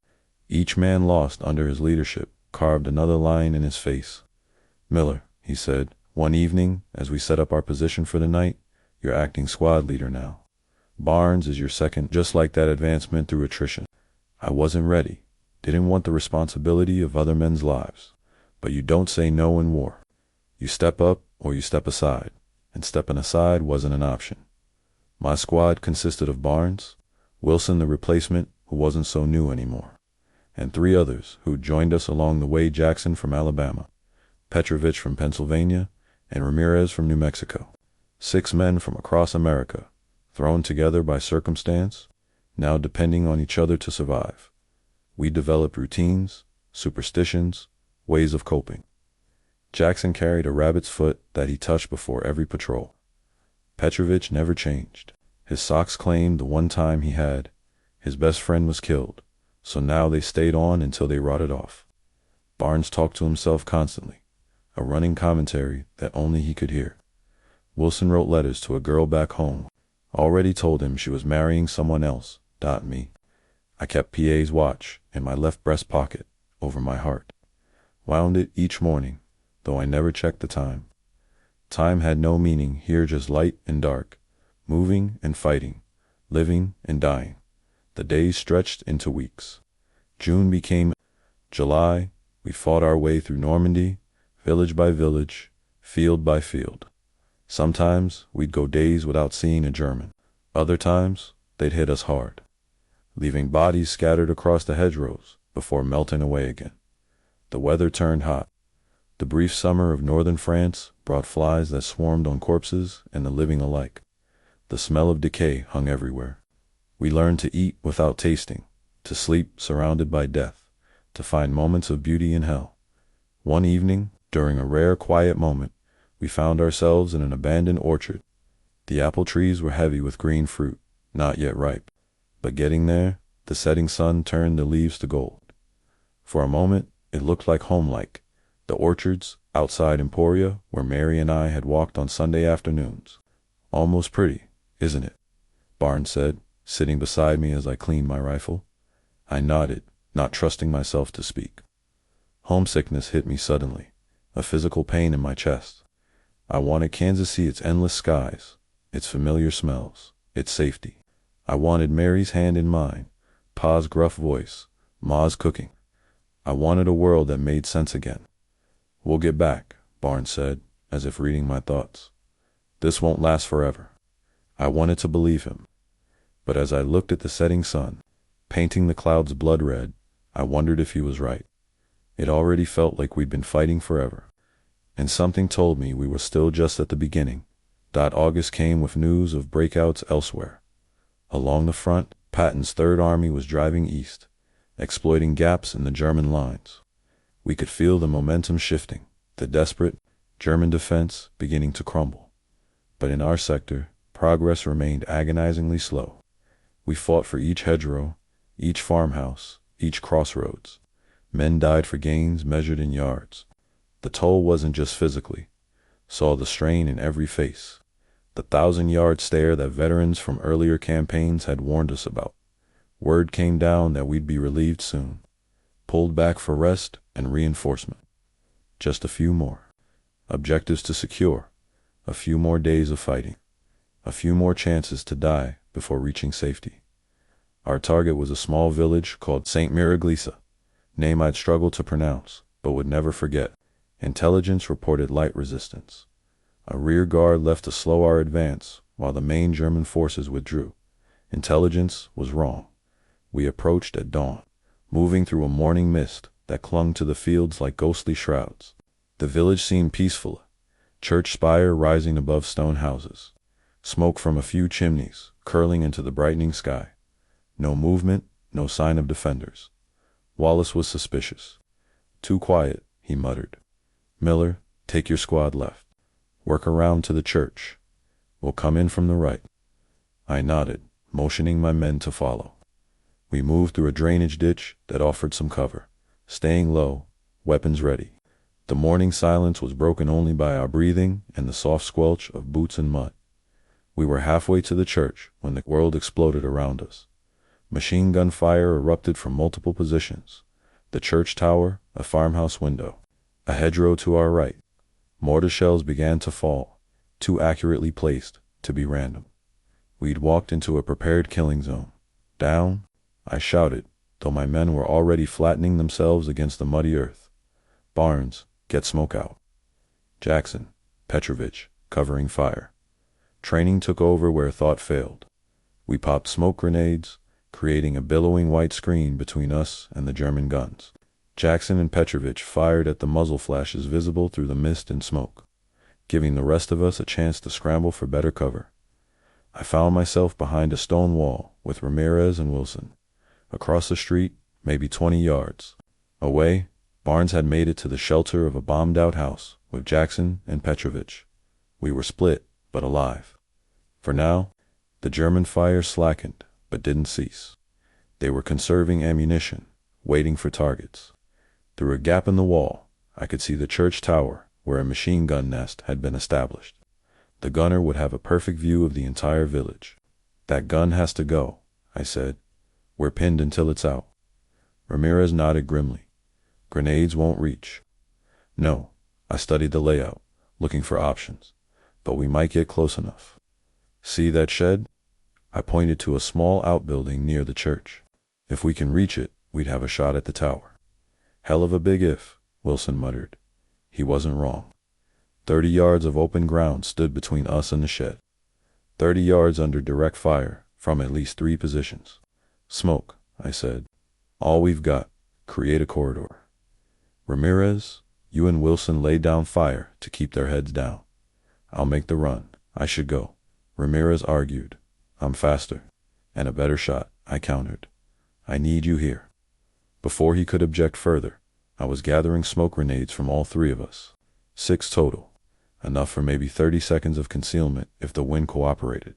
Each man lost under his leadership carved another line in his face. "Miller," he said, one evening as we set up our position for the night, "you're acting squad leader now. Barnes is your second, just like that advancement through attrition." I wasn't ready, didn't want the responsibility of other men's lives. But you don't say no in war. You step up or you step aside, and stepping aside wasn't an option. My squad consisted of Barnes, Wilson the replacement who wasn't so new anymore, and 3 others who joined us along the way: Jackson from Alabama, Petrovich from Pennsylvania, and Ramirez from New Mexico. 6 men from across America, thrown together by circumstance, now depending on each other to survive. We developed routines, superstitions, ways of coping. Jackson carried a rabbit's foot that he touched before every patrol. Petrovich never changed. His socks claimed the one time he had. His best friend was killed, so now they stayed on until they rotted off. Barnes talked to himself constantly, a running commentary that only he could hear. Wilson wrote letters to a girl back home, already told him she was marrying someone else. Me. I kept PA's watch in my left breast pocket over my heart, wound it each morning, though I never checked the time. Time had no meaning here, just light and dark, moving and fighting, living and dying. The days stretched into weeks. June became July. We fought our way through Normandy, village by village, field by field. Sometimes we'd go days without seeing a German. Other times they'd hit us hard, leaving bodies scattered across the hedgerows before melting away again. The weather turned hot. The brief summer of northern France brought flies that swarmed on corpses and the living alike. The smell of decay hung everywhere. We learned to eat without tasting, to sleep surrounded by death, to find moments of beauty in hell. One evening, during a rare quiet moment, we found ourselves in an abandoned orchard. The apple trees were heavy with green fruit, not yet ripe. But getting there, the setting sun turned the leaves to gold. For a moment, it looked like home-like, the orchards outside Emporia where Mary and I had walked on Sunday afternoons. Almost pretty, isn't it? Barnes said, sitting beside me as I cleaned my rifle. I nodded, not trusting myself to speak. Homesickness hit me suddenly, a physical pain in my chest. I wanted Kansas City, its endless skies, its familiar smells, its safety. I wanted Mary's hand in mine, Pa's gruff voice, Ma's cooking. I wanted a world that made sense again. We'll get back, Barnes said, as if reading my thoughts. This won't last forever. I wanted to believe him. But as I looked at the setting sun, painting the clouds blood red, I wondered if he was right. It already felt like we'd been fighting forever. And something told me we were still just at the beginning. August came with news of breakouts elsewhere. Along the front, Patton's Third Army was driving east, exploiting gaps in the German lines. We could feel the momentum shifting, the desperate German defense beginning to crumble. But in our sector, progress remained agonizingly slow. We fought for each hedgerow, each farmhouse, each crossroads. Men died for gains measured in yards. The toll wasn't just physically. Saw the strain in every face. The 1,000-yard stare that veterans from earlier campaigns had warned us about. Word came down that we'd be relieved soon. Pulled back for rest and reinforcement. Just a few more. Objectives to secure. A few more days of fighting. A few more chances to die before reaching safety. Our target was a small village called St. Miraglisa, name I'd struggled to pronounce, but would never forget. Intelligence reported light resistance. A rear guard left to slow our advance while the main German forces withdrew. Intelligence was wrong. We approached at dawn, moving through a morning mist that clung to the fields like ghostly shrouds. The village seemed peaceful, church spire rising above stone houses, smoke from a few chimneys curling into the brightening sky. No movement, no sign of defenders. Wallace was suspicious. Too quiet, he muttered. Miller, take your squad left. Work around to the church. We'll come in from the right. I nodded, motioning my men to follow. We moved through a drainage ditch that offered some cover, staying low, weapons ready. The morning silence was broken only by our breathing and the soft squelch of boots in mud. We were halfway to the church when the world exploded around us. Machine gun fire erupted from multiple positions. The church tower, a farmhouse window, a hedgerow to our right. Mortar shells began to fall, too accurately placed to be random. We'd walked into a prepared killing zone. Down, I shouted, though my men were already flattening themselves against the muddy earth. Barnes, get smoke out. Jackson, Petrovich, covering fire. Training took over where thought failed. We popped smoke grenades, creating a billowing white screen between us and the German guns. Jackson and Petrovich fired at the muzzle flashes visible through the mist and smoke, giving the rest of us a chance to scramble for better cover. I found myself behind a stone wall with Ramirez and Wilson. Across the street, maybe 20 yards away, Barnes had made it to the shelter of a bombed-out house with Jackson and Petrovich. We were split, but alive. For now, the German fire slackened, but didn't cease. They were conserving ammunition, waiting for targets. Through a gap in the wall, I could see the church tower where a machine gun nest had been established. The gunner would have a perfect view of the entire village. That gun has to go, I said. We're pinned until it's out. Ramirez nodded grimly. Grenades won't reach. No, I studied the layout, looking for options, but we might get close enough. See that shed? I pointed to a small outbuilding near the church. If we can reach it, we'd have a shot at the tower. Hell of a big if, Wilson muttered. He wasn't wrong. 30 yards of open ground stood between us and the shed. 30 yards under direct fire from at least 3 positions. Smoke, I said. All we've got. Create a corridor. Ramirez, you and Wilson lay down fire to keep their heads down. I'll make the run. I should go. Ramirez argued. I'm faster. And a better shot, I countered. I need you here. Before he could object further, I was gathering smoke grenades from all 3 of us. 6 total. Enough for maybe 30 seconds of concealment if the wind cooperated.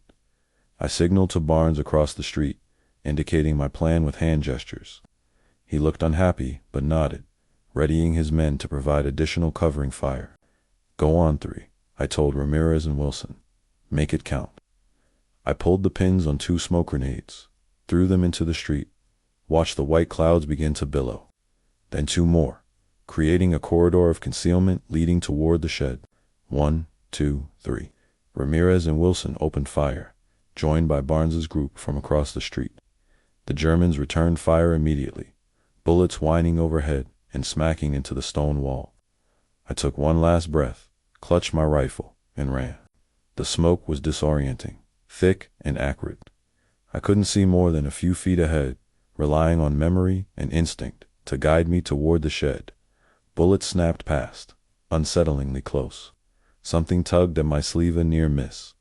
I signaled to Barnes across the street, indicating my plan with hand gestures. He looked unhappy, but nodded, readying his men to provide additional covering fire. Go on 3, I told Ramirez and Wilson. Make it count. I pulled the pins on 2 smoke grenades, threw them into the street, watched the white clouds begin to billow. Then 2 more, creating a corridor of concealment leading toward the shed. 1, 2, 3. Ramirez and Wilson opened fire, joined by Barnes's group from across the street. The Germans returned fire immediately, bullets whining overhead and smacking into the stone wall. I took one last breath, clutched my rifle, and ran. The smoke was disorienting, thick and acrid. I couldn't see more than a few feet ahead, relying on memory and instinct to guide me toward the shed. Bullets snapped past, unsettlingly close. Something tugged at my sleeve, a near miss.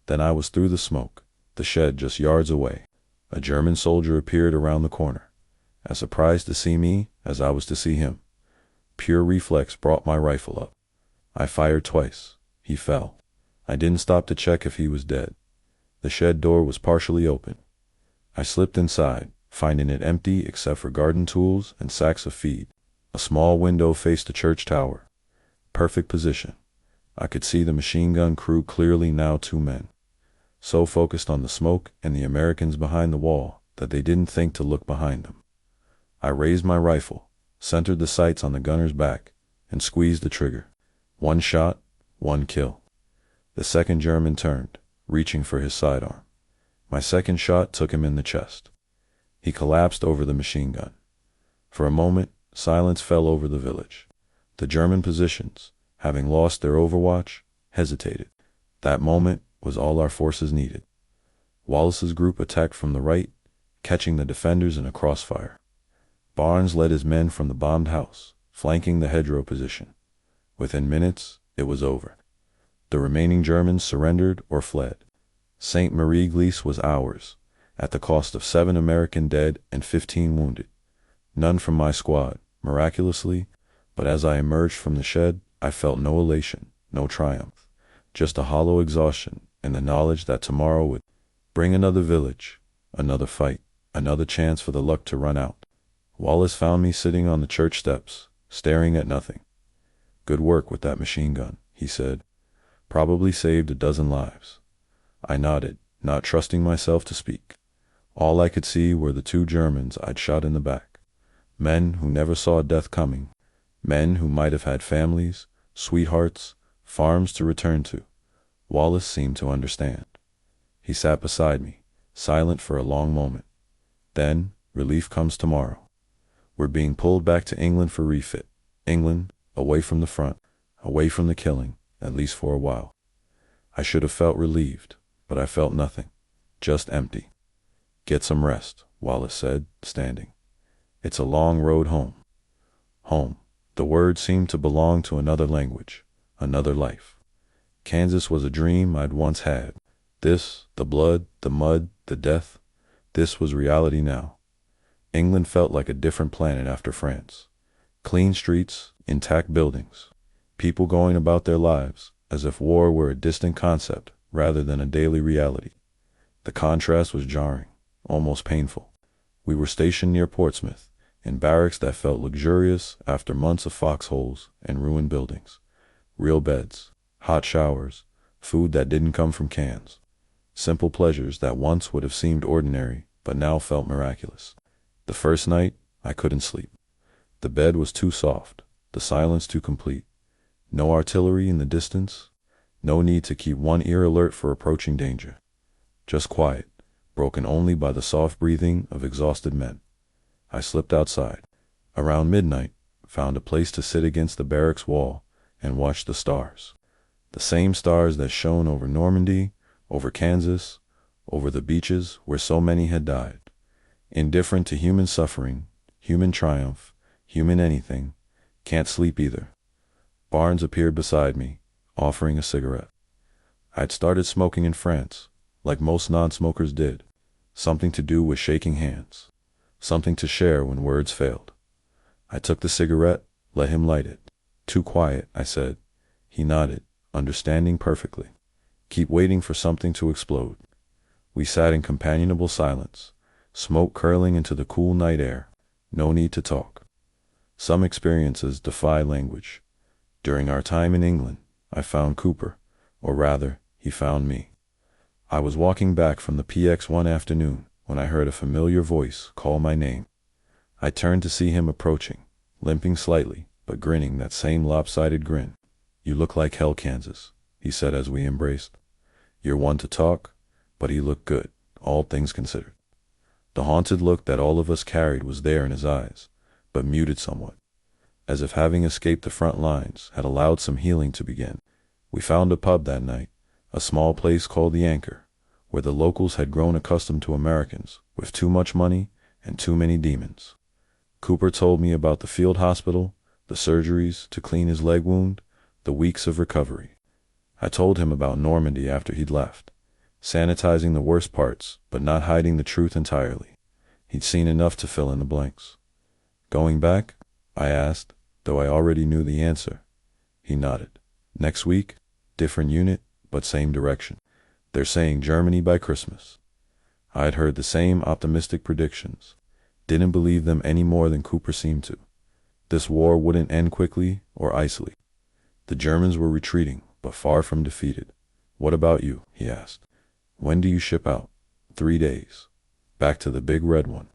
Then I was through the smoke, the shed just yards away. A German soldier appeared around the corner, as surprised to see me as I was to see him. Pure reflex brought my rifle up. I fired twice. He fell. I didn't stop to check if he was dead. The shed door was partially open. I slipped inside, finding it empty except for garden tools and sacks of feed. A small window faced the church tower. Perfect position. I could see the machine gun crew clearly, now 2 men. So focused on the smoke and the Americans behind the wall that they didn't think to look behind them. I raised my rifle, centered the sights on the gunner's back, and squeezed the trigger. 1 shot, 1 kill. The second German turned, reaching for his sidearm. My second shot took him in the chest. He collapsed over the machine gun. For a moment, silence fell over the village. The German positions, having lost their overwatch, hesitated. That moment was all our forces needed. Wallace's group attacked from the right, catching the defenders in a crossfire. Barnes led his men from the bombed house, flanking the hedgerow position. Within minutes, it was over. The remaining Germans surrendered or fled. St. Marie-Glisse was ours, at the cost of 7 American dead and 15 wounded. None from my squad, miraculously, but as I emerged from the shed, I felt no elation, no triumph, just a hollow exhaustion and the knowledge that tomorrow would bring another village, another fight, another chance for the luck to run out. Wallace found me sitting on the church steps, staring at nothing. Good work with that machine gun, he said. Probably saved a dozen lives. I nodded, not trusting myself to speak. All I could see were the 2 Germans I'd shot in the back. Men who never saw death coming. Men who might have had families, sweethearts, farms to return to. Wallace seemed to understand. He sat beside me, silent for a long moment. Then, relief comes tomorrow. We're being pulled back to England for refit. England, away from the front, away from the killing, at least for a while. I should have felt relieved, but I felt nothing, just empty. Get some rest, Wallace said, standing. It's a long road home. Home. The word seemed to belong to another language, another life. Kansas was a dream I'd once had. This, the blood, the mud, the death, this was reality now. England felt like a different planet after France. Clean streets, intact buildings, people going about their lives as if war were a distant concept rather than a daily reality. The contrast was jarring, almost painful. We were stationed near Portsmouth, in barracks that felt luxurious after months of foxholes and ruined buildings. Real beds, hot showers, food that didn't come from cans. Simple pleasures that once would have seemed ordinary, but now felt miraculous. The first night, I couldn't sleep. The bed was too soft, the silence too complete. No artillery in the distance. No need to keep one ear alert for approaching danger. Just quiet, broken only by the soft breathing of exhausted men. I slipped outside. Around midnight, found a place to sit against the barracks wall and watch the stars. The same stars that shone over Normandy, over Kansas, over the beaches where so many had died. Indifferent to human suffering, human triumph, human anything. Can't sleep either. Barnes appeared beside me, offering a cigarette. I'd started smoking in France, like most non-smokers did. Something to do with shaking hands. Something to share when words failed. I took the cigarette, let him light it. Too quiet, I said. He nodded, understanding perfectly. Keep waiting for something to explode. We sat in companionable silence, smoke curling into the cool night air. No need to talk. Some experiences defy language. During our time in England, I found Cooper, or rather, he found me. I was walking back from the PX one afternoon when I heard a familiar voice call my name. I turned to see him approaching, limping slightly, but grinning that same lopsided grin. "You look like hell, Kansas," he said as we embraced. "You're one to talk," but he looked good, all things considered. The haunted look that all of us carried was there in his eyes, but muted somewhat, as if having escaped the front lines had allowed some healing to begin. We found a pub that night, a small place called the Anchor, where the locals had grown accustomed to Americans with too much money and too many demons. Cooper told me about the field hospital, the surgeries to clean his leg wound, the weeks of recovery. I told him about Normandy after he'd left, sanitizing the worst parts, but not hiding the truth entirely. He'd seen enough to fill in the blanks. "Going back?" I asked, though I already knew the answer. He nodded. "Next week, different unit, but same direction. They're saying Germany by Christmas." I'd heard the same optimistic predictions. Didn't believe them any more than Cooper seemed to. This war wouldn't end quickly or icily. The Germans were retreating, but far from defeated. "What about you?" he asked. "When do you ship out?" 3 days. Back to the big red one.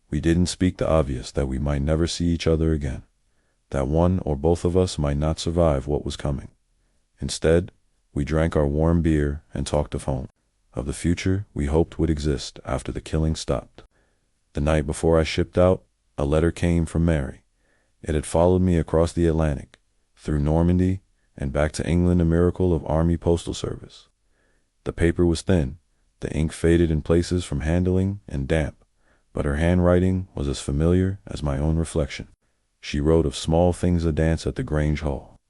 We didn't speak the obvious that we might never see each other again, that one or both of us might not survive what was coming. Instead, we drank our warm beer and talked of home, of the future we hoped would exist after the killing stopped. The night before I shipped out, a letter came from Mary. It had followed me across the Atlantic, through Normandy, and back to England, a miracle of Army Postal Service. The paper was thin, the ink faded in places from handling and damp, but her handwriting was as familiar as my own reflection. She wrote of small things, a dance at the Grange Hall,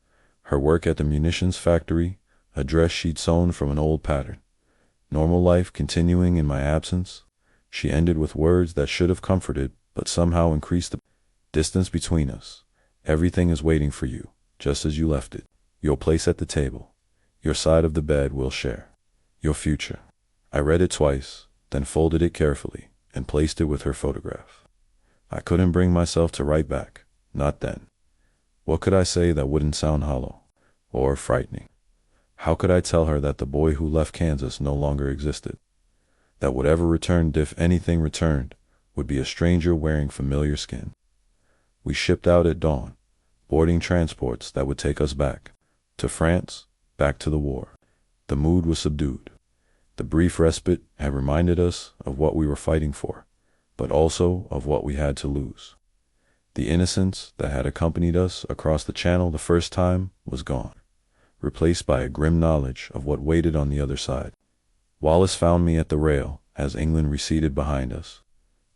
her work at the munitions factory, a dress she'd sewn from an old pattern, normal life continuing in my absence. She ended with words that should have comforted, but somehow increased the distance between us. "Everything is waiting for you, just as you left it. Your place at the table. Your side of the bed we'll share. Your future." I read it twice, then folded it carefully and placed it with her photograph. I couldn't bring myself to write back, not then. What could I say that wouldn't sound hollow or frightening? How could I tell her that the boy who left Kansas no longer existed? That whatever returned, if anything returned, would be a stranger wearing familiar skin? We shipped out at dawn, boarding transports that would take us back to France, back to the war. The mood was subdued. The brief respite had reminded us of what we were fighting for, but also of what we had to lose. The innocence that had accompanied us across the channel the first time was gone, replaced by a grim knowledge of what waited on the other side. Wallace found me at the rail as England receded behind us.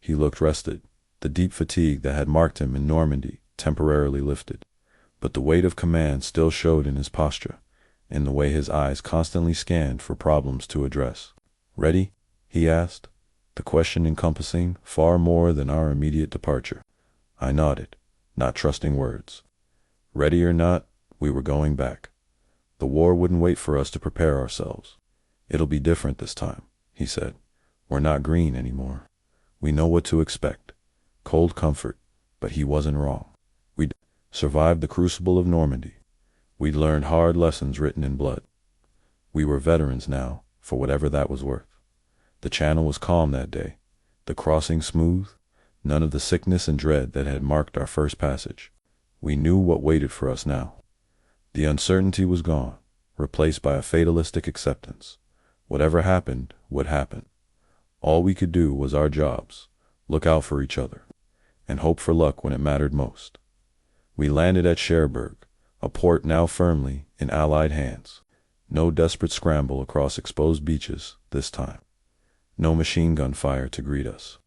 He looked rested. The deep fatigue that had marked him in Normandy temporarily lifted, but the weight of command still showed in his posture, in the way his eyes constantly scanned for problems to address. "Ready?" he asked, the question encompassing far more than our immediate departure. I nodded, not trusting words. Ready or not, we were going back. The war wouldn't wait for us to prepare ourselves. "It'll be different this time," he said. "We're not green anymore. We know what to expect. Cold comfort," but he wasn't wrong. We'd survived the crucible of Normandy. We'd learned hard lessons written in blood. We were veterans now, for whatever that was worth. The channel was calm that day, the crossing smooth, none of the sickness and dread that had marked our first passage. We knew what waited for us now. The uncertainty was gone, replaced by a fatalistic acceptance. Whatever happened would happen. All we could do was our jobs, look out for each other, and hope for luck when it mattered most. We landed at Cherbourg, a port now firmly in Allied hands. No desperate scramble across exposed beaches this time. No machine gun fire to greet us.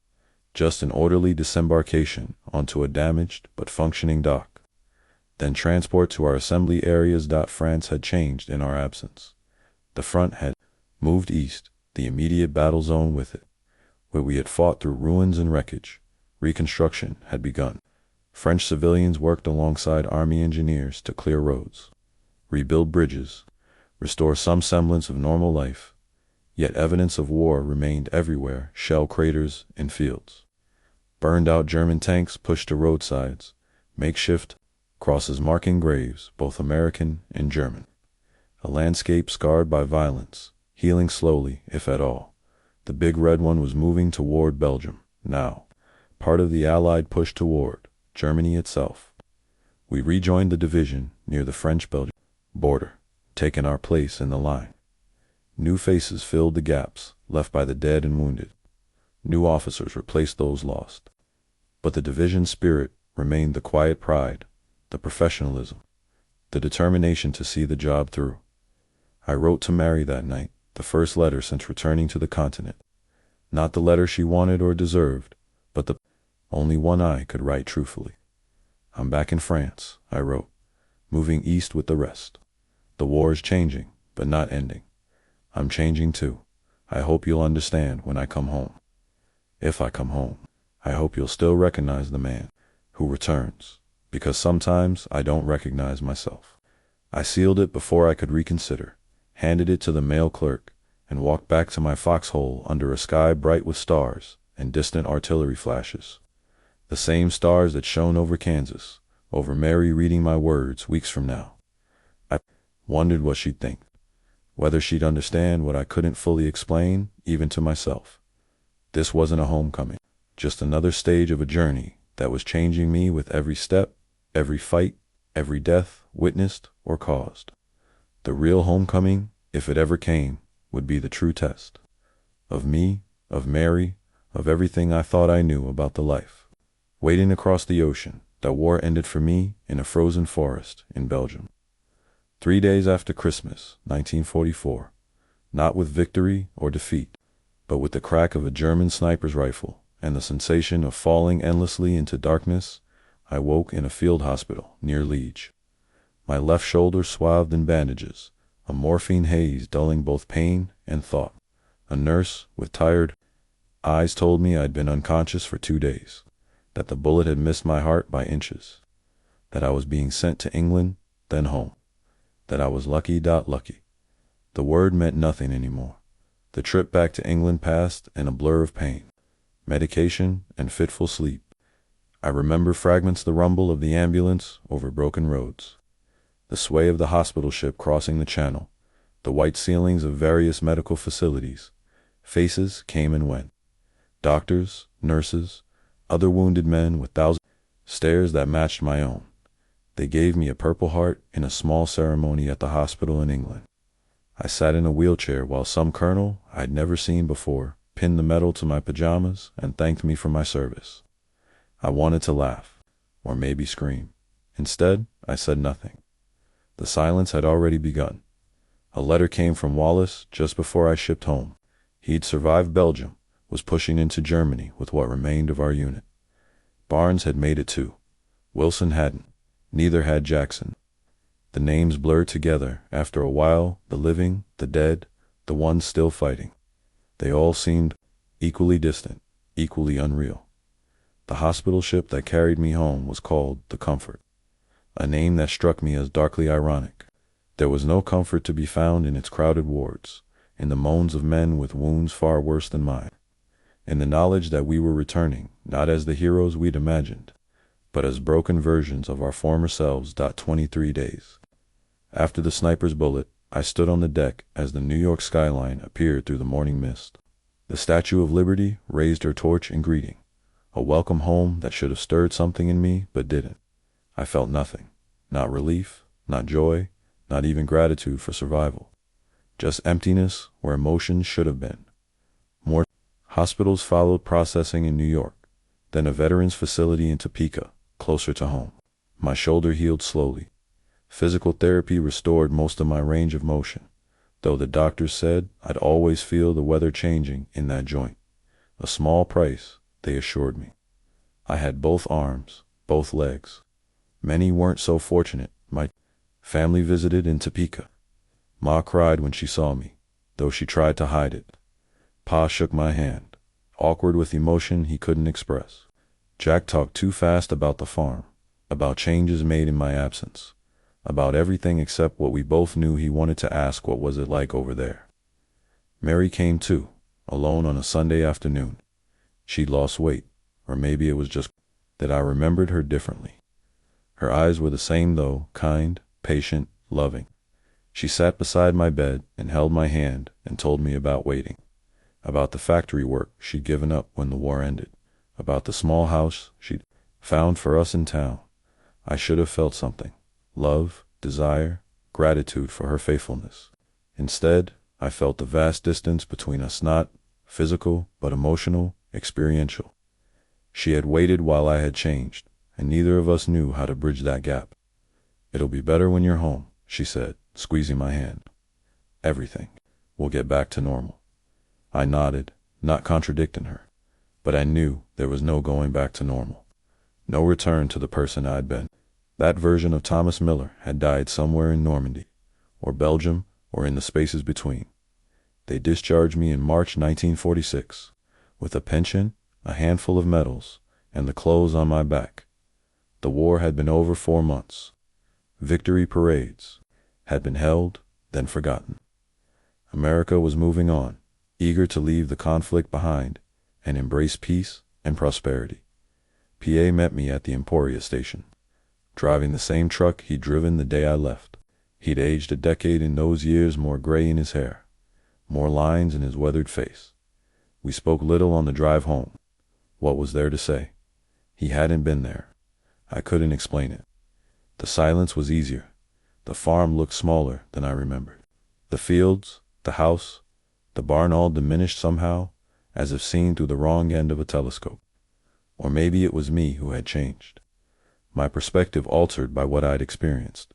Just an orderly disembarkation onto a damaged but functioning dock. Then transport to our assembly areas. France had changed in our absence. The front had moved east, the immediate battle zone with it. Where we had fought through ruins and wreckage, reconstruction had begun. French civilians worked alongside Army engineers to clear roads, rebuild bridges, restore some semblance of normal life. Yet evidence of war remained everywhere: shell craters in fields, burned out German tanks pushed to roadsides, makeshift crosses marking graves, both American and German. A landscape scarred by violence, healing slowly, if at all. The big red one was moving toward Belgium, now, part of the Allied push toward Germany itself. We rejoined the division near the French-Belgian border, taking our place in the line. New faces filled the gaps left by the dead and wounded. New officers replaced those lost. But the division spirit remained: the quiet pride, the professionalism, the determination to see the job through. I wrote to Mary that night, the first letter since returning to the continent. Not the letter she wanted or deserved, but the only one I could write truthfully. I'm back in France, I wrote, moving east with the rest. The war is changing, but not ending. I'm changing too. I hope you'll understand when I come home. If I come home, I hope you'll still recognize the man who returns, because sometimes I don't recognize myself. I sealed it before I could reconsider, handed it to the mail clerk, and walked back to my foxhole under a sky bright with stars and distant artillery flashes. The same stars that shone over Kansas, over Mary reading my words weeks from now. I wondered what she'd think, whether she'd understand what I couldn't fully explain, even to myself. This wasn't a homecoming, just another stage of a journey that was changing me with every step, every fight, every death witnessed or caused. The real homecoming, if it ever came, would be the true test. Of me, of Mary, of everything I thought I knew about the life waiting across the ocean that war ended for me in a frozen forest in Belgium. 3 days after Christmas, 1944, not with victory or defeat, but with the crack of a German sniper's rifle and the sensation of falling endlessly into darkness, I woke in a field hospital near Liege. My left shoulder swathed in bandages, a morphine haze dulling both pain and thought. A nurse with tired eyes told me I'd been unconscious for 2 days, that the bullet had missed my heart by inches, that I was being sent to England, then home, that I was lucky. The word meant nothing anymore. The trip back to England passed in a blur of pain, medication, and fitful sleep. I remember fragments: the rumble of the ambulance over broken roads, the sway of the hospital ship crossing the channel, the white ceilings of various medical facilities. Faces came and went. Doctors, nurses, other wounded men with thousands stares that matched my own. They gave me a Purple Heart in a small ceremony at the hospital in England. I sat in a wheelchair while some colonel I'd never seen before pinned the medal to my pajamas and thanked me for my service. I wanted to laugh, or maybe scream. Instead, I said nothing. The silence had already begun. A letter came from Wallace just before I shipped home. He'd survived Belgium, was pushing into Germany with what remained of our unit. Barnes had made it too. Wilson hadn't. Neither had Jackson. The names blurred together after a while: the living, the dead, the ones still fighting. They all seemed equally distant, equally unreal. The hospital ship that carried me home was called the Comfort, a name that struck me as darkly ironic. There was no comfort to be found in its crowded wards, in the moans of men with wounds far worse than mine, in the knowledge that we were returning, not as the heroes we'd imagined, but as broken versions of our former selves. 23 days. After the sniper's bullet, I stood on the deck as the New York skyline appeared through the morning mist. The Statue of Liberty raised her torch in greeting, a welcome home that should have stirred something in me but didn't. I felt nothing, not relief, not joy, not even gratitude for survival. Just emptiness where emotions should have been. More hospitals followed, processing in New York, then a veterans facility in Topeka, closer to home. My shoulder healed slowly. Physical therapy restored most of my range of motion, though the doctors said I'd always feel the weather changing in that joint. A small price, they assured me. I had both arms, both legs. Many weren't so fortunate. My family visited in Topeka. Ma cried when she saw me, though she tried to hide it. Pa shook my hand, awkward with emotion he couldn't express. Jack talked too fast about the farm, about changes made in my absence, about everything except what we both knew he wanted to ask: what was it like over there? Mary came too, alone on a Sunday afternoon. She'd lost weight, or maybe it was just that I remembered her differently. Her eyes were the same though, kind, patient, loving. She sat beside my bed and held my hand and told me about waiting, about the factory work she'd given up when the war ended, about the small house she'd found for us in town. I should have felt something: love, desire, gratitude for her faithfulness. Instead, I felt the vast distance between us, not physical, but emotional, experiential. She had waited while I had changed, and neither of us knew how to bridge that gap. "It'll be better when you're home," she said, squeezing my hand. "Everything will get back to normal." I nodded, not contradicting her, but I knew there was no going back to normal. No return to the person I'd been. That version of Thomas Miller had died somewhere in Normandy, or Belgium, or in the spaces between. They discharged me in March 1946, with a pension, a handful of medals, and the clothes on my back. The war had been over 4 months. Victory parades had been held, then forgotten. America was moving on, eager to leave the conflict behind and embrace peace and prosperity. PA met me at the Emporia station, driving the same truck he'd driven the day I left. He'd aged a decade in those years, more gray in his hair, more lines in his weathered face. We spoke little on the drive home. What was there to say? He hadn't been there. I couldn't explain it. The silence was easier. The farm looked smaller than I remembered. The fields, the house, the barn, all diminished somehow, as if seen through the wrong end of a telescope. Or maybe it was me who had changed. My perspective altered by what I'd experienced.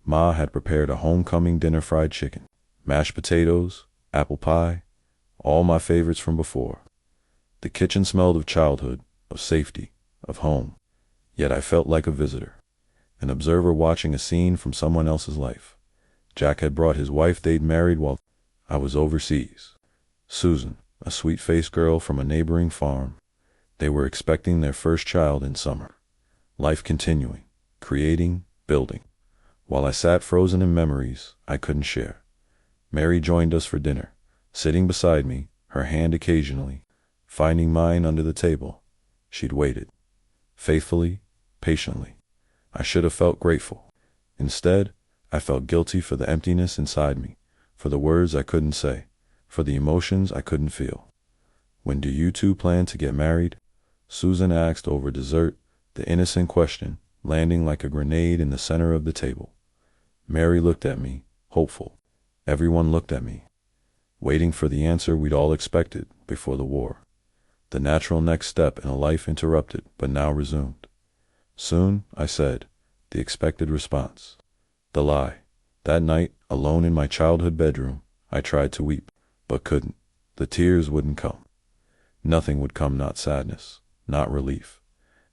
Ma had prepared a homecoming dinner: fried chicken, mashed potatoes, apple pie, all my favorites from before. The kitchen smelled of childhood, of safety, of home. Yet I felt like a visitor, an observer watching a scene from someone else's life. Jack had brought his wife. They'd married while I was overseas. Susan, a sweet-faced girl from a neighboring farm. They were expecting their first child in summer. Life continuing, creating, building. While I sat frozen in memories I couldn't share. Mary joined us for dinner, sitting beside me, her hand occasionally finding mine under the table. She'd waited, faithfully, patiently. I should have felt grateful. Instead, I felt guilty for the emptiness inside me, for the words I couldn't say, for the emotions I couldn't feel. "When do you two plan to get married?" Susan asked over dessert, the innocent question landing like a grenade in the center of the table. Mary looked at me, hopeful. Everyone looked at me, waiting for the answer we'd all expected before the war. The natural next step in a life interrupted but now resumed. "Soon," I said, the expected response. The lie. That night, alone in my childhood bedroom, I tried to weep, but couldn't. The tears wouldn't come. Nothing would come, not sadness, not relief,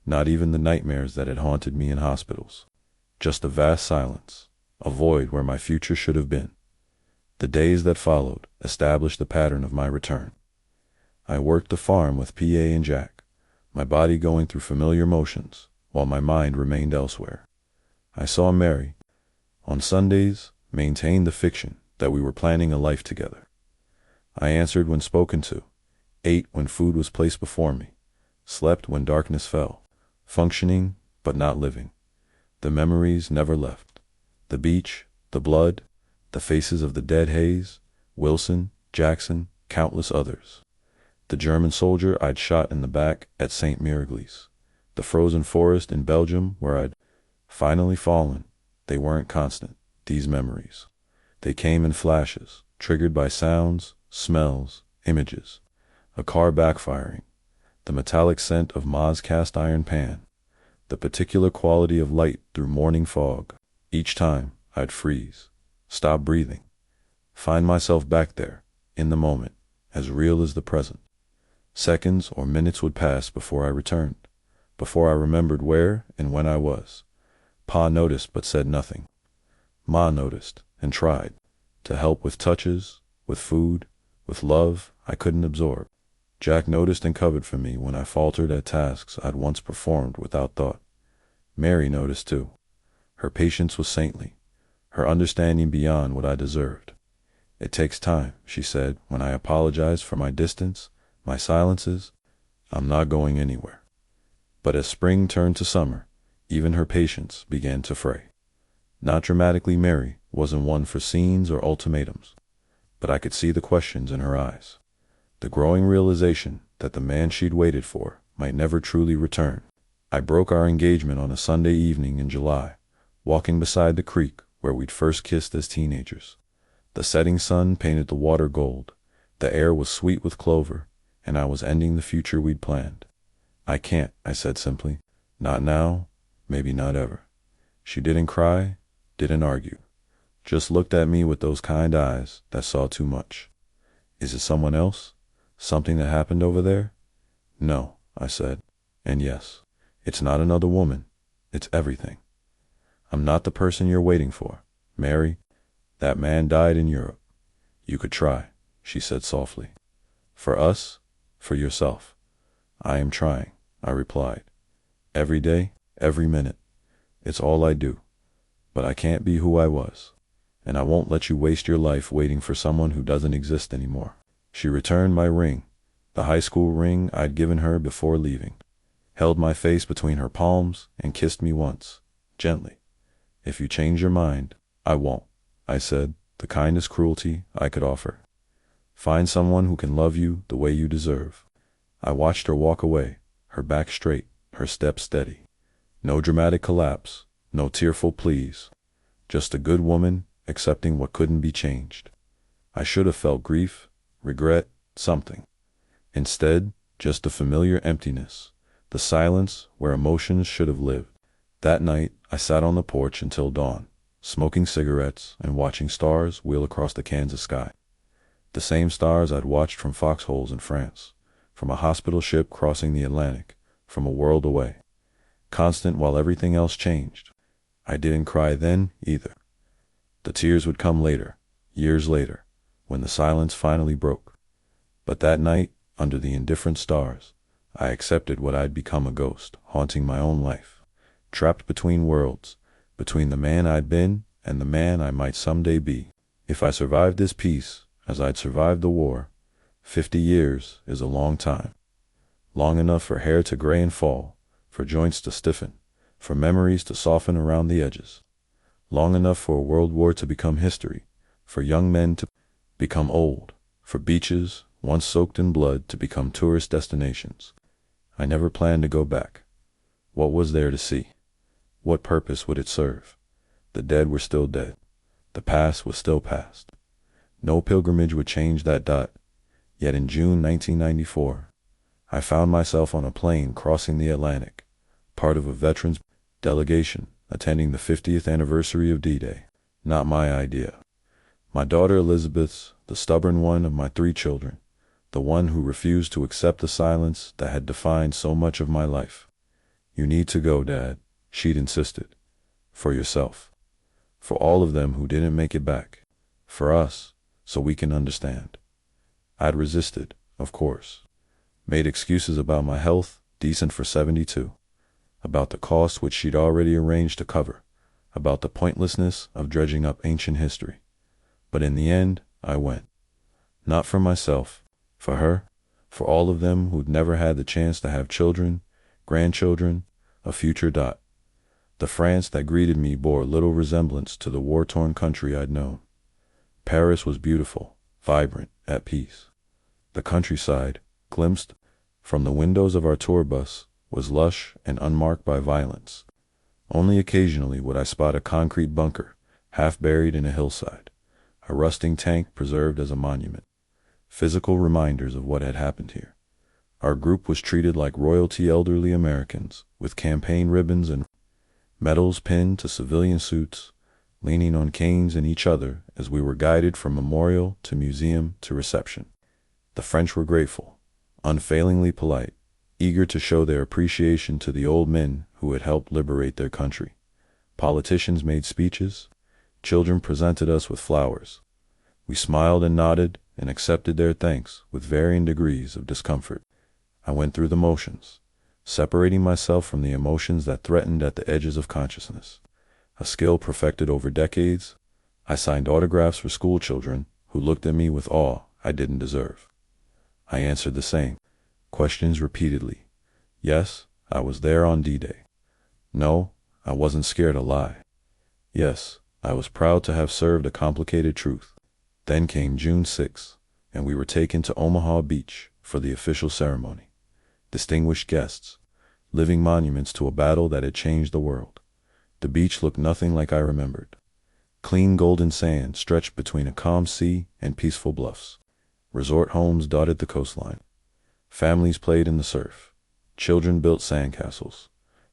not even the nightmares that had haunted me in hospitals. Just a vast silence, a void where my future should have been. The days that followed established the pattern of my return. I worked the farm with PA and Jack, my body going through familiar motions, while my mind remained elsewhere. I saw Mary, on Sundays, maintained the fiction that we were planning a life together. I answered when spoken to, ate when food was placed before me, slept when darkness fell, functioning but not living. The memories never left. The beach, the blood, the faces of the dead Hayes, Wilson, Jackson, countless others. The German soldier I'd shot in the back at St. Miraglís, the frozen forest in Belgium where I'd finally fallen. They weren't constant. these memories. They came in flashes, triggered by sounds, smells, images. A car backfiring, the metallic scent of Ma's cast iron pan, the particular quality of light through morning fog. Each time, I'd freeze, stop breathing, find myself back there, in the moment, as real as the present. Seconds or minutes would pass before I returned, before I remembered where and when I was. Pa noticed but said nothing. Ma noticed and tried to help with touches, with food, with love I couldn't absorb. Jack noticed and covered for me when I faltered at tasks I'd once performed without thought. Mary noticed too. Her patience was saintly, her understanding beyond what I deserved. It takes time, she said, when I apologized for my distance, my silences. I'm not going anywhere. But as spring turned to summer, even her patience began to fray. Not dramatically, Mary wasn't one for scenes or ultimatums, but I could see the questions in her eyes, the growing realization that the man she'd waited for might never truly return. I broke our engagement on a Sunday evening in July, walking beside the creek where we'd first kissed as teenagers. The setting sun painted the water gold, the air was sweet with clover, and I was ending the future we'd planned. I can't, I said simply. Not now, maybe not ever. She didn't cry, didn't argue, just looked at me with those kind eyes that saw too much. Is it someone else? Something that happened over there? No, I said. And yes, it's not another woman. It's everything. I'm not the person you're waiting for, Mary. That man died in Europe. You could try, she said softly. For us, for yourself. I am trying, I replied. Every day, every minute. It's all I do. But I can't be who I was. And I won't let you waste your life waiting for someone who doesn't exist anymore. She returned my ring, the high school ring I'd given her before leaving, held my face between her palms and kissed me once, gently. If you change your mind, I won't, I said, the kindest cruelty I could offer. Find someone who can love you the way you deserve. I watched her walk away, her back straight, her step steady. No dramatic collapse, no tearful pleas. Just a good woman accepting what couldn't be changed. I should have felt grief, regret, something. Instead, just a familiar emptiness, the silence where emotions should have lived. That night, I sat on the porch until dawn, smoking cigarettes and watching stars wheel across the Kansas sky. The same stars I'd watched from foxholes in France, from a hospital ship crossing the Atlantic, from a world away. Constant while everything else changed. I didn't cry then, either. The tears would come later, years later, when the silence finally broke. But that night, under the indifferent stars, I accepted what I'd become, a ghost, haunting my own life, trapped between worlds, between the man I'd been and the man I might someday be. If I survived this peace, as I'd survived the war, 50 years is a long time. Long enough for hair to gray and fall, for joints to stiffen, for memories to soften around the edges. Long enough for a world war to become history, for young men to become old, for beaches, once soaked in blood, to become tourist destinations. I never planned to go back. What was there to see? What purpose would it serve? The dead were still dead. The past was still past. No pilgrimage would change that dot. Yet in June 1994, I found myself on a plane crossing the Atlantic, part of a veterans delegation attending the 50th anniversary of D-Day. Not my idea. My daughter Elizabeth's, the stubborn one of my 3 children, the one who refused to accept the silence that had defined so much of my life. You need to go, Dad, she'd insisted. For yourself. For all of them who didn't make it back. For us, so we can understand. I'd resisted, of course. Made excuses about my health, decent for 72. About the cost which she'd already arranged to cover. About the pointlessness of dredging up ancient history. But in the end, I went. Not for myself, for her, for all of them who'd never had the chance to have children, grandchildren, a future dot. The France that greeted me bore little resemblance to the war-torn country I'd known. Paris was beautiful, vibrant, at peace. The countryside, glimpsed from the windows of our tour bus, was lush and unmarked by violence. Only occasionally would I spot a concrete bunker, half buried in a hillside, a rusting tank preserved as a monument, physical reminders of what had happened here. Our group was treated like royalty elderly Americans, with campaign ribbons and medals pinned to civilian suits, leaning on canes and each other as we were guided from memorial to museum to reception. The French were grateful, unfailingly polite, eager to show their appreciation to the old men who had helped liberate their country. Politicians made speeches. Children presented us with flowers. We smiled and nodded and accepted their thanks with varying degrees of discomfort. I went through the motions, separating myself from the emotions that threatened at the edges of consciousness. A skill perfected over decades, I signed autographs for school children who looked at me with awe I didn't deserve. I answered the same questions repeatedly. Yes, I was there on D-Day. No, I wasn't scared to lie. Yes, I was proud to have served a complicated truth. Then came June 6th, and we were taken to Omaha Beach for the official ceremony. Distinguished guests, living monuments to a battle that had changed the world. The beach looked nothing like I remembered. Clean golden sand stretched between a calm sea and peaceful bluffs. Resort homes dotted the coastline. Families played in the surf. Children built sandcastles.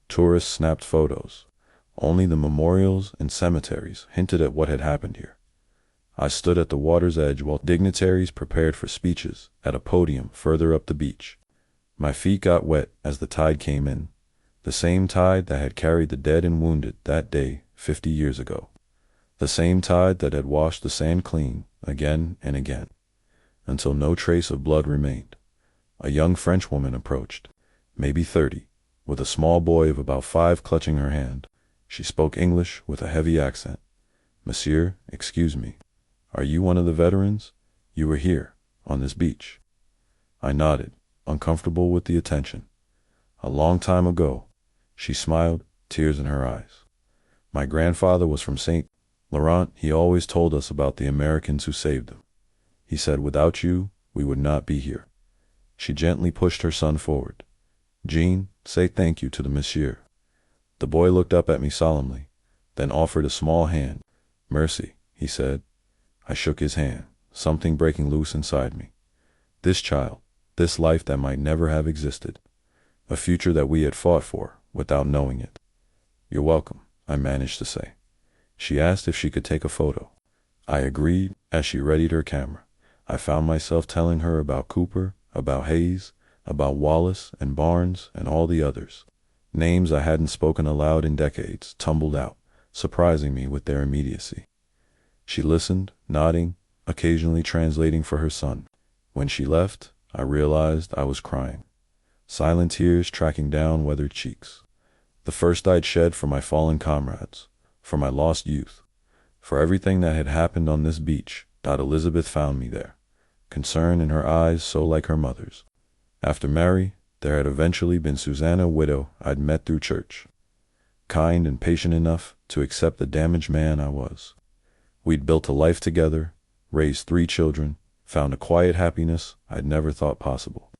Tourists snapped photos. Only the memorials and cemeteries hinted at what had happened here. I stood at the water's edge while dignitaries prepared for speeches at a podium further up the beach. My feet got wet as the tide came in, the same tide that had carried the dead and wounded that day 50 years ago. The same tide that had washed the sand clean again and again, until no trace of blood remained. A young French woman approached, maybe 30, with a small boy of about 5 clutching her hand. She spoke English with a heavy accent. "Monsieur, excuse me, are you one of the veterans? You were here, on this beach." I nodded, uncomfortable with the attention. "A long time ago." She smiled, tears in her eyes. "My grandfather was from St. Laurent. He always told us about the Americans who saved them. He said without you, we would not be here." She gently pushed her son forward. "Jean, say thank you to the monsieur." The boy looked up at me solemnly, then offered a small hand. "Merci," he said. I shook his hand, something breaking loose inside me. This child, this life that might never have existed, a future that we had fought for without knowing it. "You're welcome," I managed to say. She asked if she could take a photo. I agreed as she readied her camera. I found myself telling her about Cooper, about Hayes, about Wallace and Barnes and all the others. Names I hadn't spoken aloud in decades tumbled out, surprising me with their immediacy. She listened, nodding, occasionally translating for her son. When she left, I realized I was crying. Silent tears tracking down weathered cheeks. The first I'd shed for my fallen comrades, for my lost youth, for everything that had happened on this beach. Elizabeth found me there, concern in her eyes so like her mother's. After Mary, there had eventually been Susanna, a widow I'd met through church, kind and patient enough to accept the damaged man I was. We'd built a life together, raised 3 children, found a quiet happiness I'd never thought possible.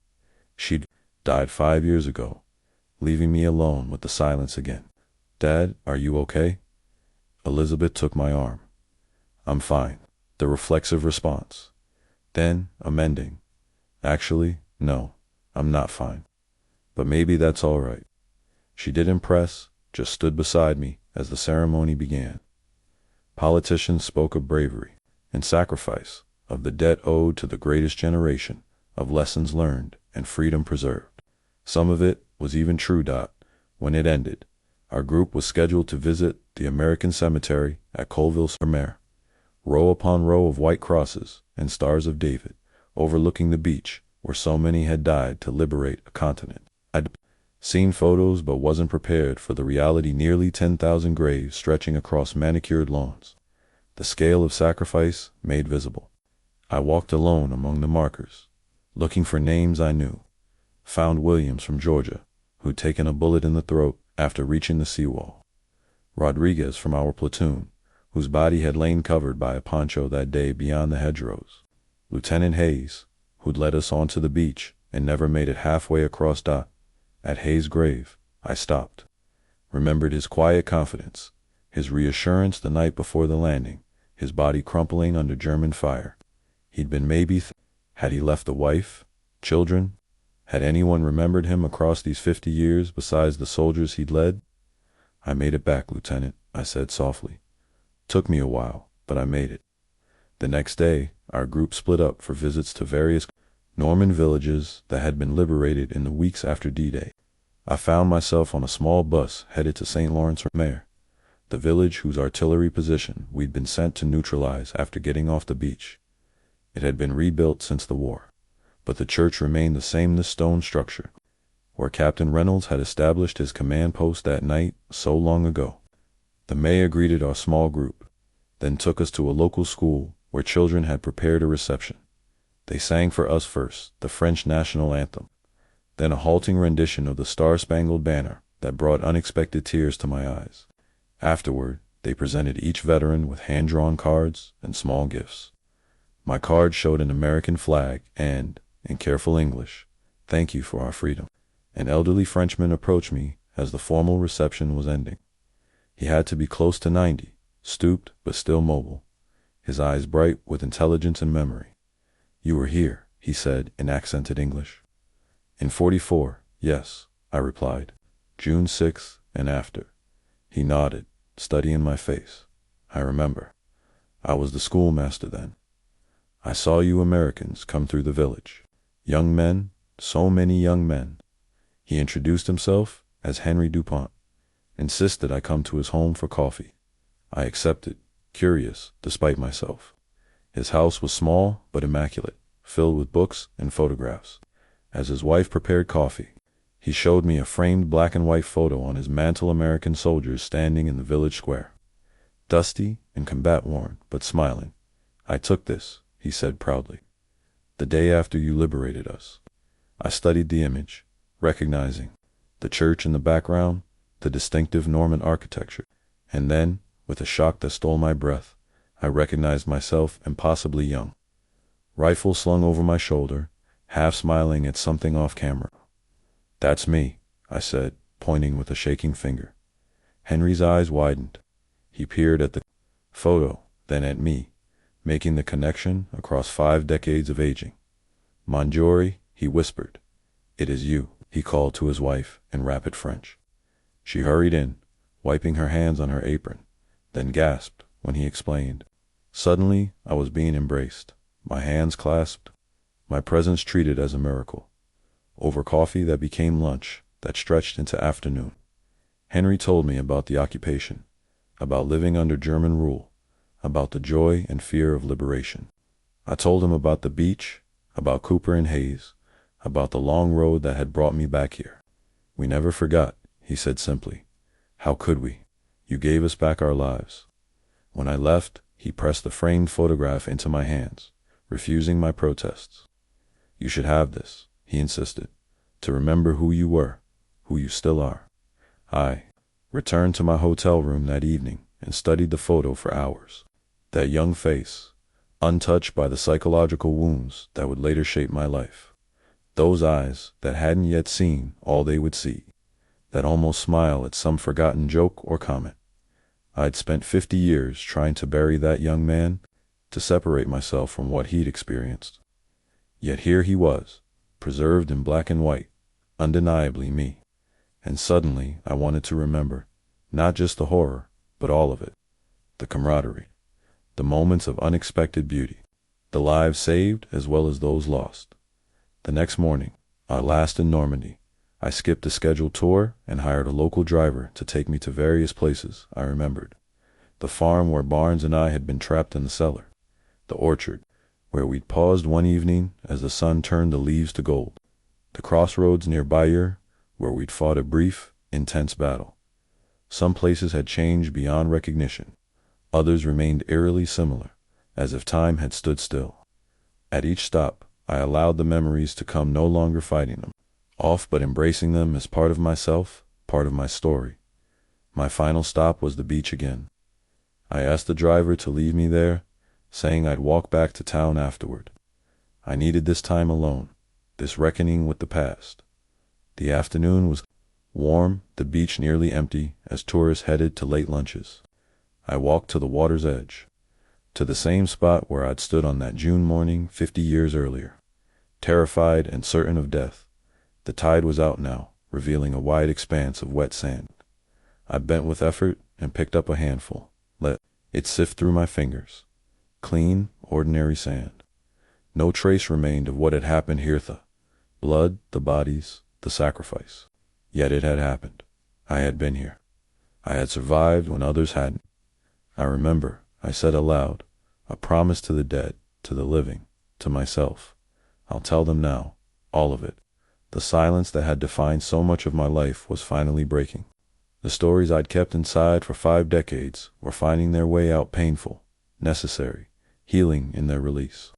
She'd died 5 years ago, leaving me alone with the silence again. "Dad, are you okay?" Elizabeth took my arm. "I'm fine," the reflexive response. Then, amending, "Actually, no, I'm not fine. But maybe that's all right." She didn't press, just stood beside me as the ceremony began. Politicians spoke of bravery and sacrifice, of the debt owed to the greatest generation, of lessons learned and freedom preserved. Some of it was even true. When it ended, our group was scheduled to visit the American cemetery at Colville-sur-Mer. Row upon row of white crosses and stars of David, overlooking the beach where so many had died to liberate a continent. I'd seen photos but wasn't prepared for the reality: nearly 10,000 graves stretching across manicured lawns. The scale of sacrifice made visible. I walked alone among the markers, looking for names I knew. Found Williams from Georgia, who'd taken a bullet in the throat after reaching the seawall. Rodriguez from our platoon, whose body had lain covered by a poncho that day beyond the hedgerows. Lieutenant Hayes, who'd led us onto the beach and never made it halfway across. At Hayes' grave, I stopped, remembered his quiet confidence, his reassurance the night before the landing, his body crumpling under German fire. He'd been had he left a wife, children? Had anyone remembered him across these 50 years besides the soldiers he'd led? I made it back, Lieutenant, I said softly. Took me a while, but I made it. The next day, our group split up for visits to various Norman villages that had been liberated in the weeks after D-Day. I found myself on a small bus headed to St. Lawrence-Mer, the village whose artillery position we'd been sent to neutralize after getting off the beach. It had been rebuilt since the war, but the church remained the same, the stone structure, where Captain Reynolds had established his command post that night so long ago. The mayor greeted our small group, then took us to a local school where children had prepared a reception. They sang for us first the French national anthem, then a halting rendition of the Star-Spangled Banner that brought unexpected tears to my eyes. Afterward, they presented each veteran with hand-drawn cards and small gifts. My card showed an American flag and, in careful English, "Thank you for our freedom." An elderly Frenchman approached me as the formal reception was ending. He had to be close to 90, stooped but still mobile, his eyes bright with intelligence and memory. "You were here," he said in accented English. "In 44, yes," I replied. "June 6th and after." He nodded, studying my face. "I remember. I was the schoolmaster then. I saw you Americans come through the village. Young men, so many young men." He introduced himself as Henry Dupont, insisted I come to his home for coffee. I accepted, curious despite myself. His house was small but immaculate, filled with books and photographs. As his wife prepared coffee, he showed me a framed black and white photo on his mantel, American soldiers standing in the village square. Dusty and combat-worn, but smiling. "I took this," he said proudly, "the day after you liberated us." I studied the image, recognizing the church in the background, the distinctive Norman architecture, and then, with a shock that stole my breath, I recognized myself and possibly young. Rifle slung over my shoulder, half smiling at something off camera. "That's me," I said, pointing with a shaking finger. Henry's eyes widened. He peered at the photo, then at me, making the connection across 5 decades of aging. "Manjori," he whispered. "It is you," he called to his wife in rapid French. She hurried in, wiping her hands on her apron, then gasped when he explained. Suddenly, I was being embraced, my hands clasped, my presence treated as a miracle. Over coffee that became lunch, that stretched into afternoon, Henry told me about the occupation, about living under German rule, about the joy and fear of liberation. I told him about the beach, about Cooper and Hayes, about the long road that had brought me back here. "We never forgot," he said simply. "How could we? You gave us back our lives." When I left, he pressed the framed photograph into my hands, refusing my protests. "You should have this," he insisted, "to remember who you were, who you still are." I returned to my hotel room that evening and studied the photo for hours. That young face, untouched by the psychological wounds that would later shape my life. Those eyes that hadn't yet seen all they would see, that almost smile at some forgotten joke or comment. I'd spent 50 years trying to bury that young man, to separate myself from what he'd experienced. Yet here he was, preserved in black and white, undeniably me. And suddenly I wanted to remember, not just the horror, but all of it. The camaraderie, the moments of unexpected beauty, the lives saved as well as those lost. The next morning, our last in Normandy, I skipped a scheduled tour and hired a local driver to take me to various places I remembered. The farm where Barnes and I had been trapped in the cellar. The orchard, where we'd paused one evening as the sun turned the leaves to gold. The crossroads near Bayeux, where we'd fought a brief, intense battle. Some places had changed beyond recognition. Others remained eerily similar, as if time had stood still. At each stop, I allowed the memories to come, no longer fighting them off, but embracing them as part of myself, part of my story. My final stop was the beach again. I asked the driver to leave me there, saying I'd walk back to town afterward. I needed this time alone, this reckoning with the past. The afternoon was warm, the beach nearly empty as tourists headed to late lunches. I walked to the water's edge, to the same spot where I'd stood on that June morning 50 years earlier, terrified and certain of death. The tide was out now, revealing a wide expanse of wet sand. I bent with effort and picked up a handful, let it sift through my fingers. Clean, ordinary sand. No trace remained of what had happened here. The blood, the bodies, the sacrifice. Yet it had happened. I had been here. I had survived when others hadn't. I remember, I said aloud, a promise to the dead, to the living, to myself. I'll tell them now, all of it. The silence that had defined so much of my life was finally breaking. The stories I'd kept inside for 5 decades were finding their way out, painful, necessary, healing in their release.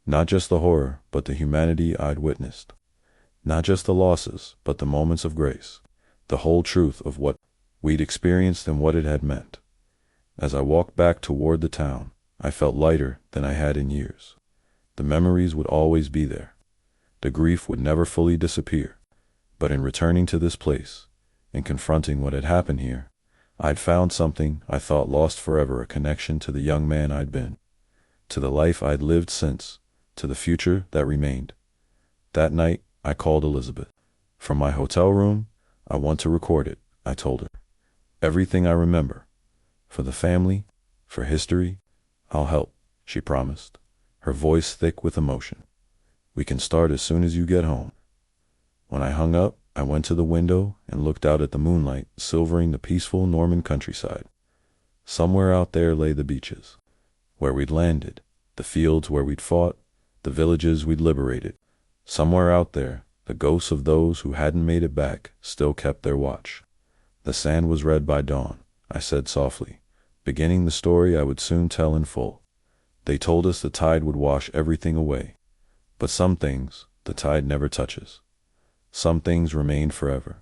Not just the horror, but the humanity I'd witnessed. Not just the losses, but the moments of grace. The whole truth of what we'd experienced and what it had meant. As I walked back toward the town, I felt lighter than I had in years. The memories would always be there. The grief would never fully disappear. But in returning to this place, and confronting what had happened here, I'd found something I thought lost forever, a connection to the young man I'd been, to the life I'd lived since, to the future that remained. That night, I called Elizabeth. From my hotel room, I want to record it, I told her. Everything I remember. For the family, for history, I'll help, she promised, her voice thick with emotion. We can start as soon as you get home. When I hung up, I went to the window and looked out at the moonlight silvering the peaceful Norman countryside. Somewhere out there lay the beaches, where we'd landed, the fields where we'd fought, the villages we'd liberated. Somewhere out there, the ghosts of those who hadn't made it back still kept their watch. The sand was red by dawn, I said softly, beginning the story I would soon tell in full. They told us the tide would wash everything away. But some things the tide never touches. Some things remain forever.